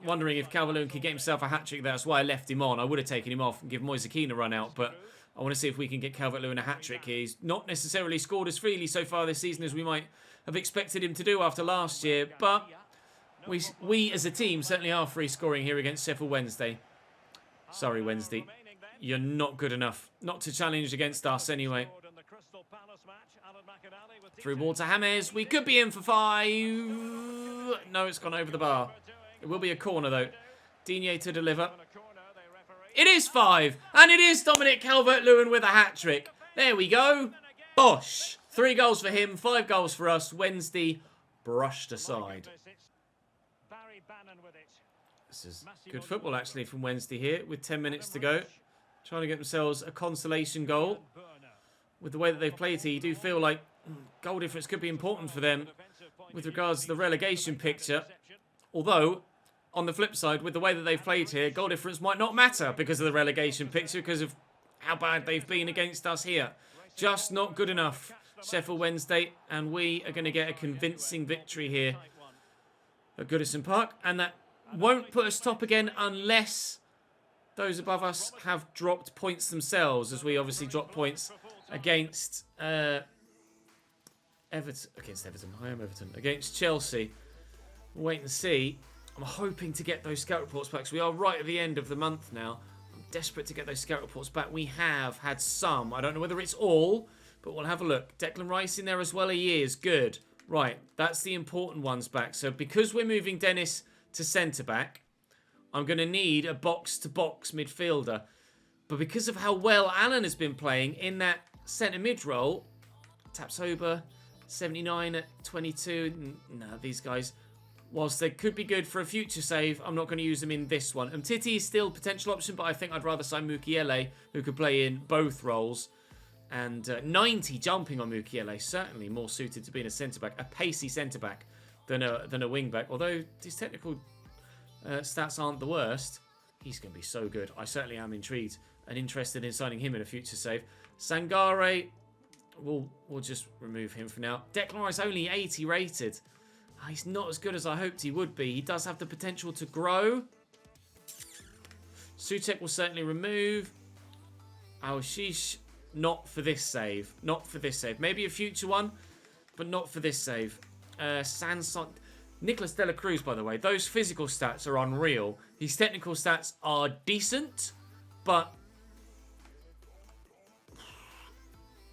wondering if Calvert-Lewin could get himself a hat-trick. That's why I left him on. I would have taken him off and given Moise Kean a run out, but I want to see if we can get Calvert-Lewin a hat-trick here. He's not necessarily scored as freely so far this season as we might have expected him to do after last year, but we as a team certainly are free scoring here against Sheffield Wednesday. Sorry, Wednesday. You're not good enough. Not to challenge against us anyway. Through ball to James. We could be in for 5. No, it's gone over the bar. It will be a corner, though. Digne to deliver. It is 5. And it is Dominic Calvert-Lewin with a hat-trick. There we go. Bosh. 3 goals for him, 5 goals for us. Wednesday brushed aside. This is good football, actually, from Wednesday here with 10 minutes to go. Trying to get themselves a consolation goal. With the way that they've played here, you do feel like goal difference could be important for them with regards to the relegation picture. Although, on the flip side, with the way that they've played here, goal difference might not matter because of the relegation picture, because of how bad they've been against us here. Just not good enough, Sheffield Wednesday, and we are going to get a convincing victory here at Goodison Park. And that won't put us top again unless those above us have dropped points themselves, as we obviously dropped points against Everton. I am Everton. Against Chelsea. Wait and see. I'm hoping to get those scout reports back. So we are right at the end of the month now. I'm desperate to get those scout reports back. We have had some. I don't know whether it's all, but we'll have a look. Declan Rice in there as well. He is good. Right, that's the important ones back. So because we're moving Dennis to centre-back, I'm going to need a box-to-box midfielder. But because of how well Alan has been playing in that centre-mid role, Tapsoba, 79 at 22. No, these guys, whilst they could be good for a future save, I'm not going to use them in this one. Titi is still a potential option, but I think I'd rather sign Mukiele, who could play in both roles. And 90 jumping on Mukiele, certainly more suited to being a centre-back, a pacey centre-back than a wing-back. Although his technical stats aren't the worst, he's going to be so good. I certainly am intrigued and interested in signing him in a future save. Sangare, we'll just remove him for now. Declan Rice only 80 rated. He's not as good as I hoped he would be. He does have the potential to grow. Sutek will certainly remove. Aoshish, not for this save. Not for this save. Maybe a future one, but not for this save. Sanson, Nicolas de la Cruz, by the way, those physical stats are unreal. His technical stats are decent, but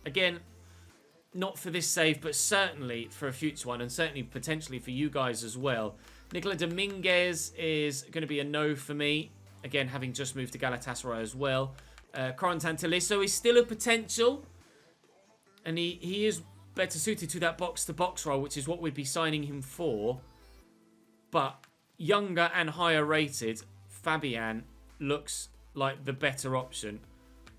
again, not for this save, but certainly for a future one, and certainly potentially for you guys as well. Nicola Dominguez is going to be a no for me. Again, having just moved to Galatasaray as well. Corentin Tolisso is still a potential, and he is better suited to that box-to-box role, which is what we'd be signing him for. But younger and higher rated, Fabián looks like the better option.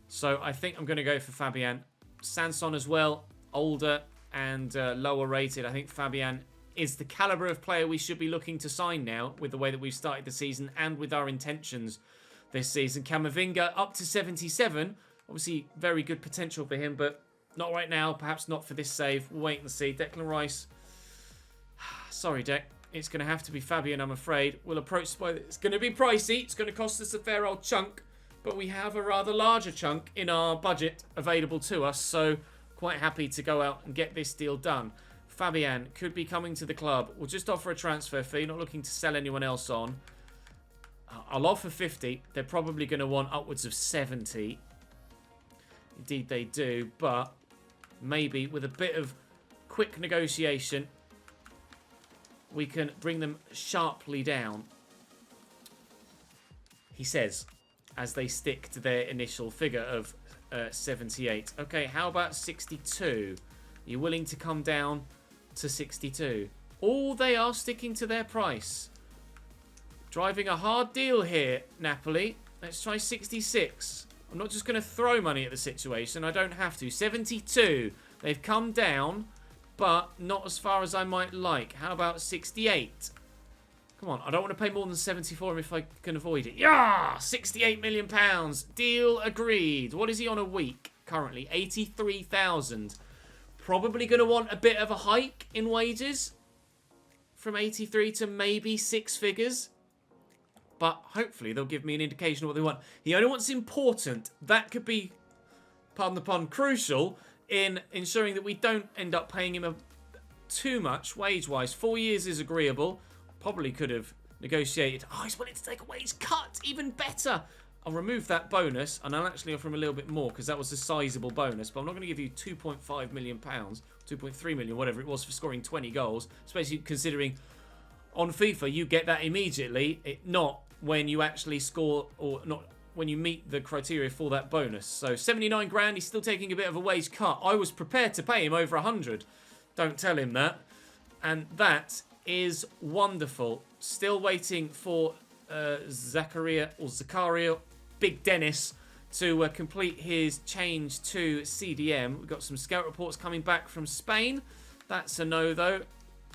So I think I'm going to go for Fabián. Sanson as well, older and lower rated. I think Fabián is the calibre of player we should be looking to sign now with the way that we've started the season and with our intentions this season. Camavinga up to 77. Obviously, very good potential for him, but not right now. Perhaps not for this save. We'll wait and see. Declan Rice. Sorry, Dec. It's going to have to be Fabián, I'm afraid. We'll approach... It's going to be pricey. It's going to cost us a fair old chunk. But we have a rather larger chunk in our budget available to us. So, quite happy to go out and get this deal done. Fabián could be coming to the club. We'll just offer a transfer fee. Not looking to sell anyone else on. I'll offer 50. They're probably going to want upwards of 70. Indeed, they do. But maybe with a bit of quick negotiation, we can bring them sharply down. He says, as they stick to their initial figure of 78. Okay, how about 62? You're willing to come down to 62? Oh, they are sticking to their price. Driving a hard deal here, Napoli. Let's try 66. I'm not just going to throw money at the situation. I don't have to. 72. They've come down, but not as far as I might like. How about 68? Come on, I don't want to pay more than 74 if I can avoid it. Yeah! £68 million. Deal agreed. What is he on a week currently? 83,000. Probably going to want a bit of a hike in wages from 83 to maybe 6 figures. But hopefully they'll give me an indication of what they want. He only wants important. That could be, pardon the pun, crucial in ensuring that we don't end up paying him too much wage-wise. 4 years is agreeable. Probably could have negotiated. Oh, he's willing to take a wage cut. Even better. I'll remove that bonus, and I'll actually offer him a little bit more because that was a sizable bonus. But I'm not going to give you £2.5 million, 2.3 million, whatever it was, for scoring 20 goals. Especially considering on FIFA you get that immediately, not when you actually score, or not when you meet the criteria for that bonus. So 79 grand, he's still taking a bit of a wage cut. I was prepared to pay him over 100. Don't tell him that. And that is wonderful. Still waiting for Zakaria, Big Dennis, to complete his change to CDM. We've got some scout reports coming back from Spain. That's a no, though.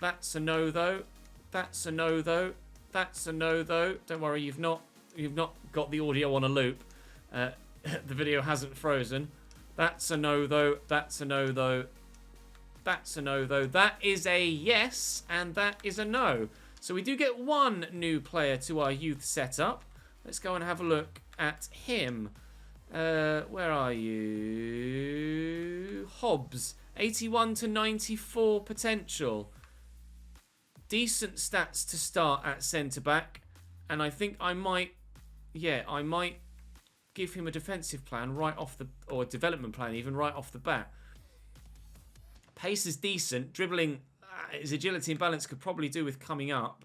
That's a no, though. That's a no, though. That's a no, though. Don't worry, you've not got the audio on a loop. The video hasn't frozen. That's a no, though. That's a no, though. That's a no, though. That is a yes, and that is a no. So we do get one new player to our youth setup. Let's go and have a look at him. Where are you? Hobbs. 81 to 94 potential. Decent stats to start at centre-back. And I think I might give him a defensive plan right off the, or a development plan even right off the bat. Pace is decent. Dribbling, his agility and balance could probably do with coming up.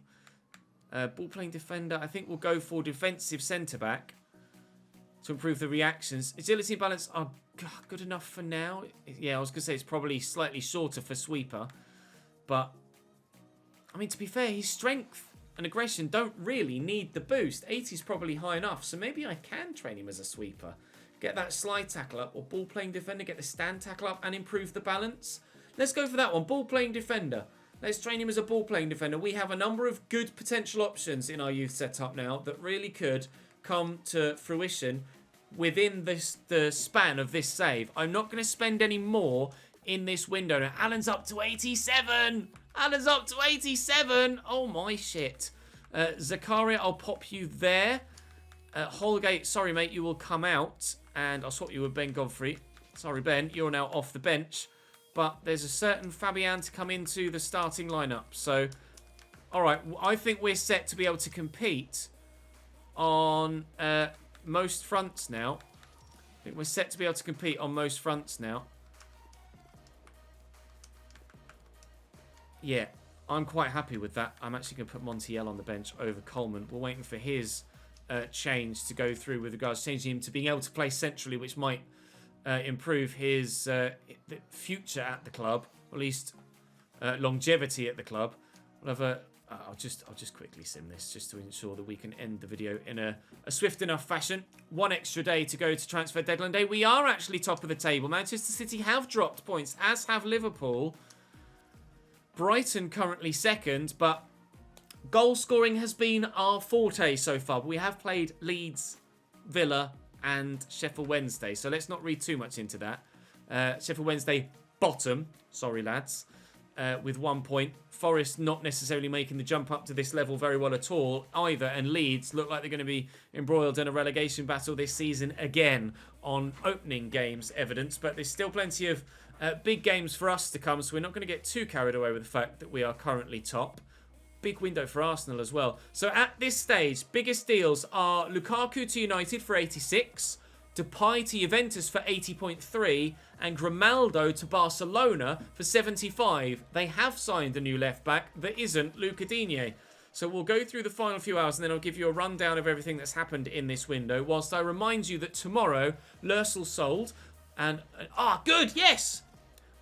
Ball-playing defender, I think we'll go for defensive centre-back to improve the reactions. Agility and balance are good enough for now. Yeah, I was going to say it's probably slightly shorter for sweeper. But, I mean, to be fair, his strength and aggression don't really need the boost. 80 is probably high enough, so maybe I can train him as a sweeper. Get that slide tackle up, or ball-playing defender, get the stand tackle up and improve the balance. Let's go for that one, ball-playing defender. Let's train him as a ball-playing defender. We have a number of good potential options in our youth setup now that really could come to fruition within the span of this save. I'm not going to spend any more in this window. Now, Alan's up to 87. Alan's up to 87. Oh, my shit. Zakaria, I'll pop you there. Holgate, sorry, mate, you will come out. And I'll swap you with Ben Godfrey. Sorry, Ben, you're now off the bench. But there's a certain Fabián to come into the starting lineup. So, all right, I think we're set to be able to compete on most fronts now. I think we're set to be able to compete on most fronts now. Yeah, I'm quite happy with that. I'm actually going to put Montiel on the bench over Coleman. We're waiting for his change to go through with regards to changing him to being able to play centrally, which might improve his future at the club, or at least longevity at the club. We'll have a. I'll just quickly sim this just to ensure that we can end the video in a swift enough fashion. One extra day to go to transfer deadline day. We are actually top of the table. Manchester City have dropped points, as have Liverpool. Brighton currently second, but goal scoring has been our forte so far. We have played Leeds, Villa, and Sheffield Wednesday, so let's not read too much into that. Sheffield Wednesday bottom, sorry lads, with 1 point. Forest not necessarily making the jump up to this level very well at all either, and Leeds look like they're going to be embroiled in a relegation battle this season again on opening games evidence, but there's still plenty of big games for us to come, so we're not going to get too carried away with the fact that we are currently top. Big window for Arsenal as well. So at this stage, biggest deals are Lukaku to United for 86, Depay to Juventus for 80.3, and Grimaldo to Barcelona for 75. They have signed a new left-back that isn't Luca Digne. So we'll go through the final few hours and then I'll give you a rundown of everything that's happened in this window, whilst I remind you that tomorrow, Lursel sold, and... good, yes!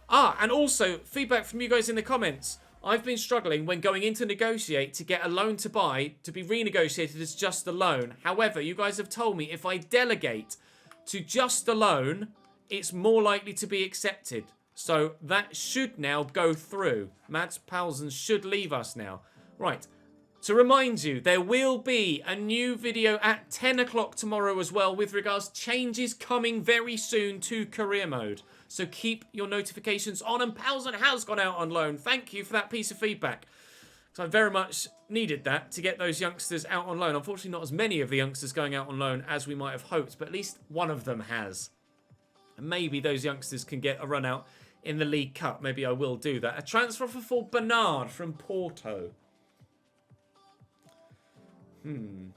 And also, feedback from you guys in the comments. I've been struggling when going in to negotiate to get a loan to buy to be renegotiated as just a loan. However, you guys have told me if I delegate to just a loan, it's more likely to be accepted. So that should now go through. Mads Paulsen should leave us now. Right. To remind you, there will be a new video at 10 o'clock tomorrow as well with regards to changes coming very soon to career mode. So keep your notifications on, and Paulsen has gone out on loan. Thank you for that piece of feedback. So I very much needed that to get those youngsters out on loan. Unfortunately, not as many of the youngsters going out on loan as we might have hoped, but at least one of them has. And maybe those youngsters can get a run out in the League Cup. Maybe I will do that. A transfer for Bernard from Porto. I'm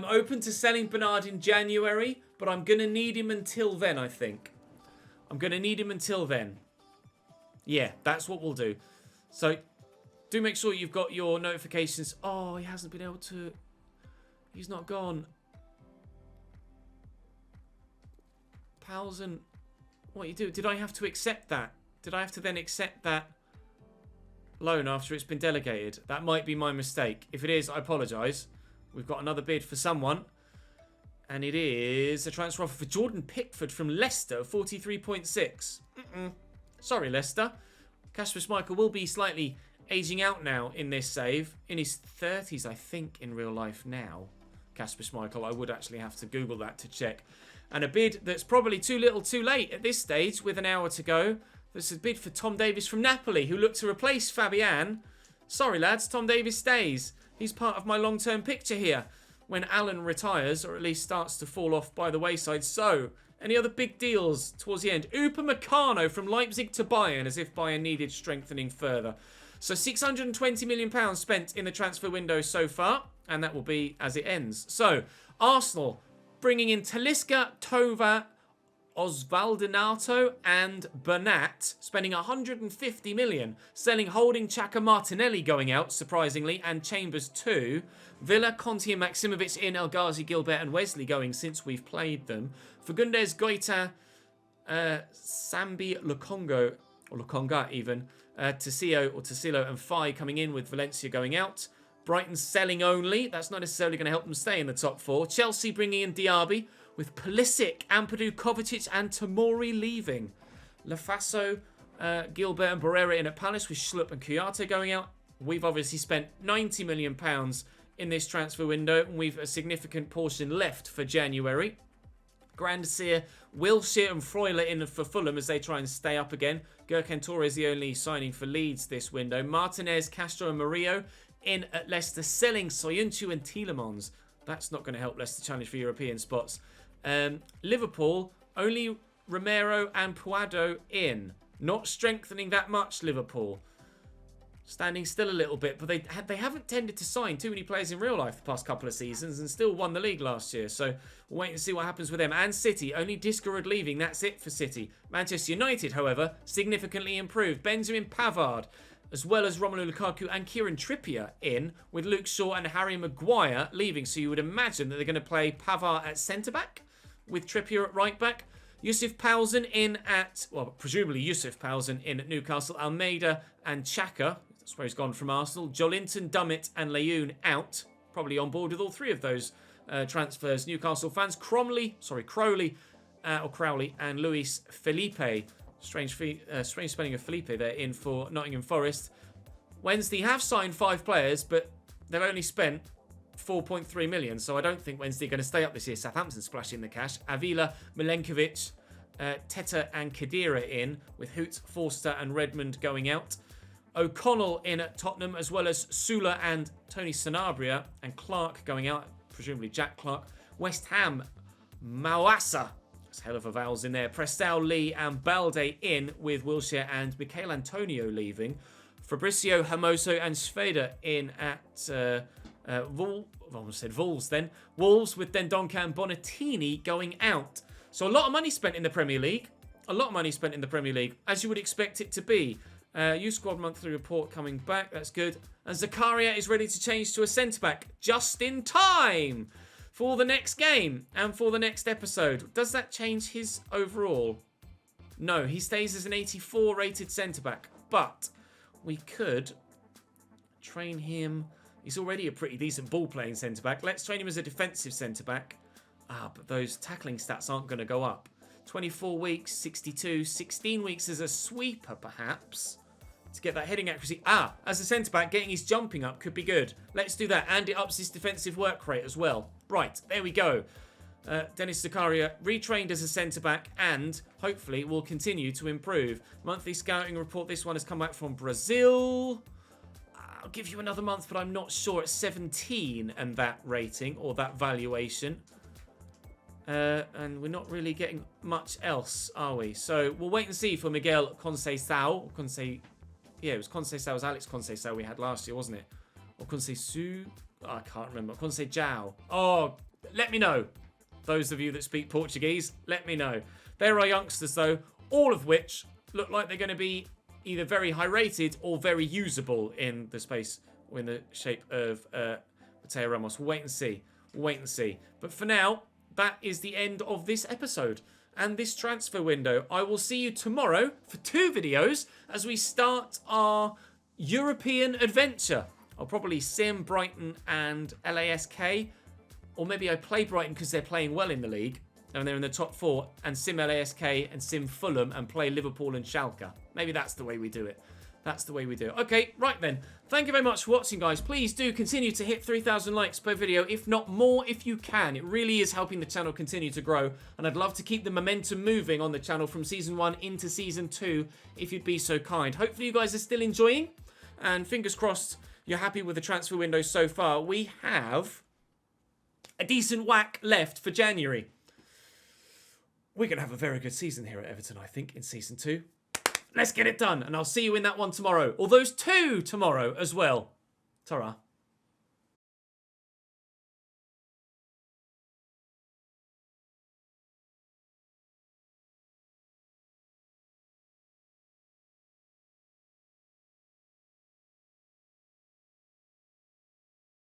open to selling Bernard in January, but I'm going to need him until then, I think. I'm going to need him until then. Yeah, that's what we'll do. So, do make sure you've got your notifications. Oh, he hasn't been able to... He's not gone. Palsen, what you do? Did I have to accept that? Did I have to then accept that loan after it's been delegated? That might be my mistake. If it is, I apologise. We've got another bid for someone. And it is a transfer offer for Jordan Pickford from Leicester, 43.6. Sorry, Leicester. Kasper Schmeichel will be slightly aging out now in this save. In his 30s, I think, in real life now. Kasper Schmeichel, I would actually have to Google that to check. And a bid that's probably too little too late at this stage with an hour to go. There's a bid for Tom Davies from Napoli, who looked to replace Fabián. Sorry, lads, Tom Davies stays. He's part of my long-term picture here when Alan retires, or at least starts to fall off by the wayside. So, any other big deals towards the end? Upamecano from Leipzig to Bayern, as if Bayern needed strengthening further. So £620 million spent in the transfer window so far, and that will be as it ends. So, Arsenal bringing in Talisca, Tova, Osvaldonato and Bernat, spending 150 million, selling Holding, Xhaka, Martinelli going out, surprisingly, and Chambers too. Villa, Conte and Maximovic in, El Ghazi, Gilbert and Wesley going since we've played them. Fagundes, Goita, Sambi, Lukongo, or Lukonga even, Tassilo and Fai coming in with Valencia going out. Brighton selling only. That's not necessarily going to help them stay in the top four. Chelsea bringing in Diaby with Pulisic, Ampadu, Kovacic and Tomori leaving. Lafaso, Gilbert and Barrera in at Palace with Schlupp and Kouyaté going out. We've obviously spent £90 million in this transfer window, and we've a significant portion left for January. Grandseer, Wilshere and Freuler in for Fulham as they try and stay up again. Gürkan Torres the only signing for Leeds this window. Martinez, Castro and Murillo in at Leicester, selling Soyuncu and Tielemans. That's not going to help Leicester challenge for European spots. Liverpool, only Romero and Puado in. Not strengthening that much, Liverpool. Standing still a little bit, but they haven't tended to sign too many players in real life the past couple of seasons and still won the league last year. So we'll wait and see what happens with them. And City, only Diskerud leaving. That's it for City. Manchester United, however, significantly improved. Benjamin Pavard, as well as Romelu Lukaku and Kieran Trippier in, with Luke Shaw and Harry Maguire leaving. So you would imagine that they're going to play Pavard at centre-back with Trippier at right-back. Yusuf Poulsen in at, well, presumably Yusuf Poulsen in at Newcastle. Almeida and Xhaka, that's where he's gone from Arsenal. Jolinton, Dummett and Leyoun out. Probably on board with all three of those transfers. Newcastle fans. Crowley and Luis Felipe. Strange spelling of Felipe there in for Nottingham Forest. Wednesday have signed 5 players, but they've only spent 4.3 million, so I don't think Wednesday are going to stay up this year. Southampton splashing the cash. Avila, Milenkovic, Teta and Khedira in, with Hoot, Forster and Redmond going out. O'Connell in at Tottenham, as well as Sula and Tony Sanabria, and Clark going out, presumably Jack Clark. West Ham, Mawasa, that's hell of a vowels in there. Prestal, Lee and Balde in, with Wilshere and Michael Antonio leaving. Fabricio, Hermoso and Schweder in at Wolves then. Wolves with Dendonka and Bonatini going out. So a lot of money spent in the Premier League. As you would expect it to be. Youth Squad monthly report coming back. That's good. And Zakaria is ready to change to a centre-back just in time for the next game and for the next episode. Does that change his overall? No, he stays as an 84 rated centre-back. But we could train him. He's already a pretty decent ball-playing centre-back. Let's train him as a defensive centre-back. But those tackling stats aren't going to go up. 24 weeks, 62, 16 weeks as a sweeper, perhaps, to get that heading accuracy. As a centre-back, getting his jumping up could be good. Let's do that. And it ups his defensive work rate as well. Right, there we go. Dennis Zakaria retrained as a centre-back and hopefully will continue to improve. Monthly scouting report. This one has come back from Brazil. I'll give you another month, but I'm not sure. It's 17 and that rating or that valuation. And we're not really getting much else, are we? So we'll wait and see for Miguel Conceição. Yeah, it was Conceição. It was Alex Conceição we had last year, wasn't it? Or Conceição? Oh, I can't remember. Conceição. Oh, let me know. Those of you that speak Portuguese, let me know. There are youngsters, though, all of which look like they're going to be either very high rated or very usable in the space or in the shape of Mateo Ramos. We'll wait and see. We'll wait and see. But for now, that is the end of this episode and this transfer window. I will see you tomorrow for 2 videos as we start our European adventure. I'll probably sim Brighton and LASK. Or maybe I play Brighton because they're playing well in the league and they're in the top 4, and sim LASK and sim Fulham and play Liverpool and Schalke. Maybe that's the way we do it. That's the way we do it. Okay, right then. Thank you very much for watching, guys. Please do continue to hit 3,000 likes per video, if not more, if you can. It really is helping the channel continue to grow, and I'd love to keep the momentum moving on the channel from Season 1 into Season 2, if you'd be so kind. Hopefully you guys are still enjoying, and fingers crossed you're happy with the transfer window so far. We have a decent whack left for January. We're going to have a very good season here at Everton, I think, in Season 2. Let's get it done, and I'll see you in that one tomorrow. Or those 2 tomorrow as well. Ta-ra.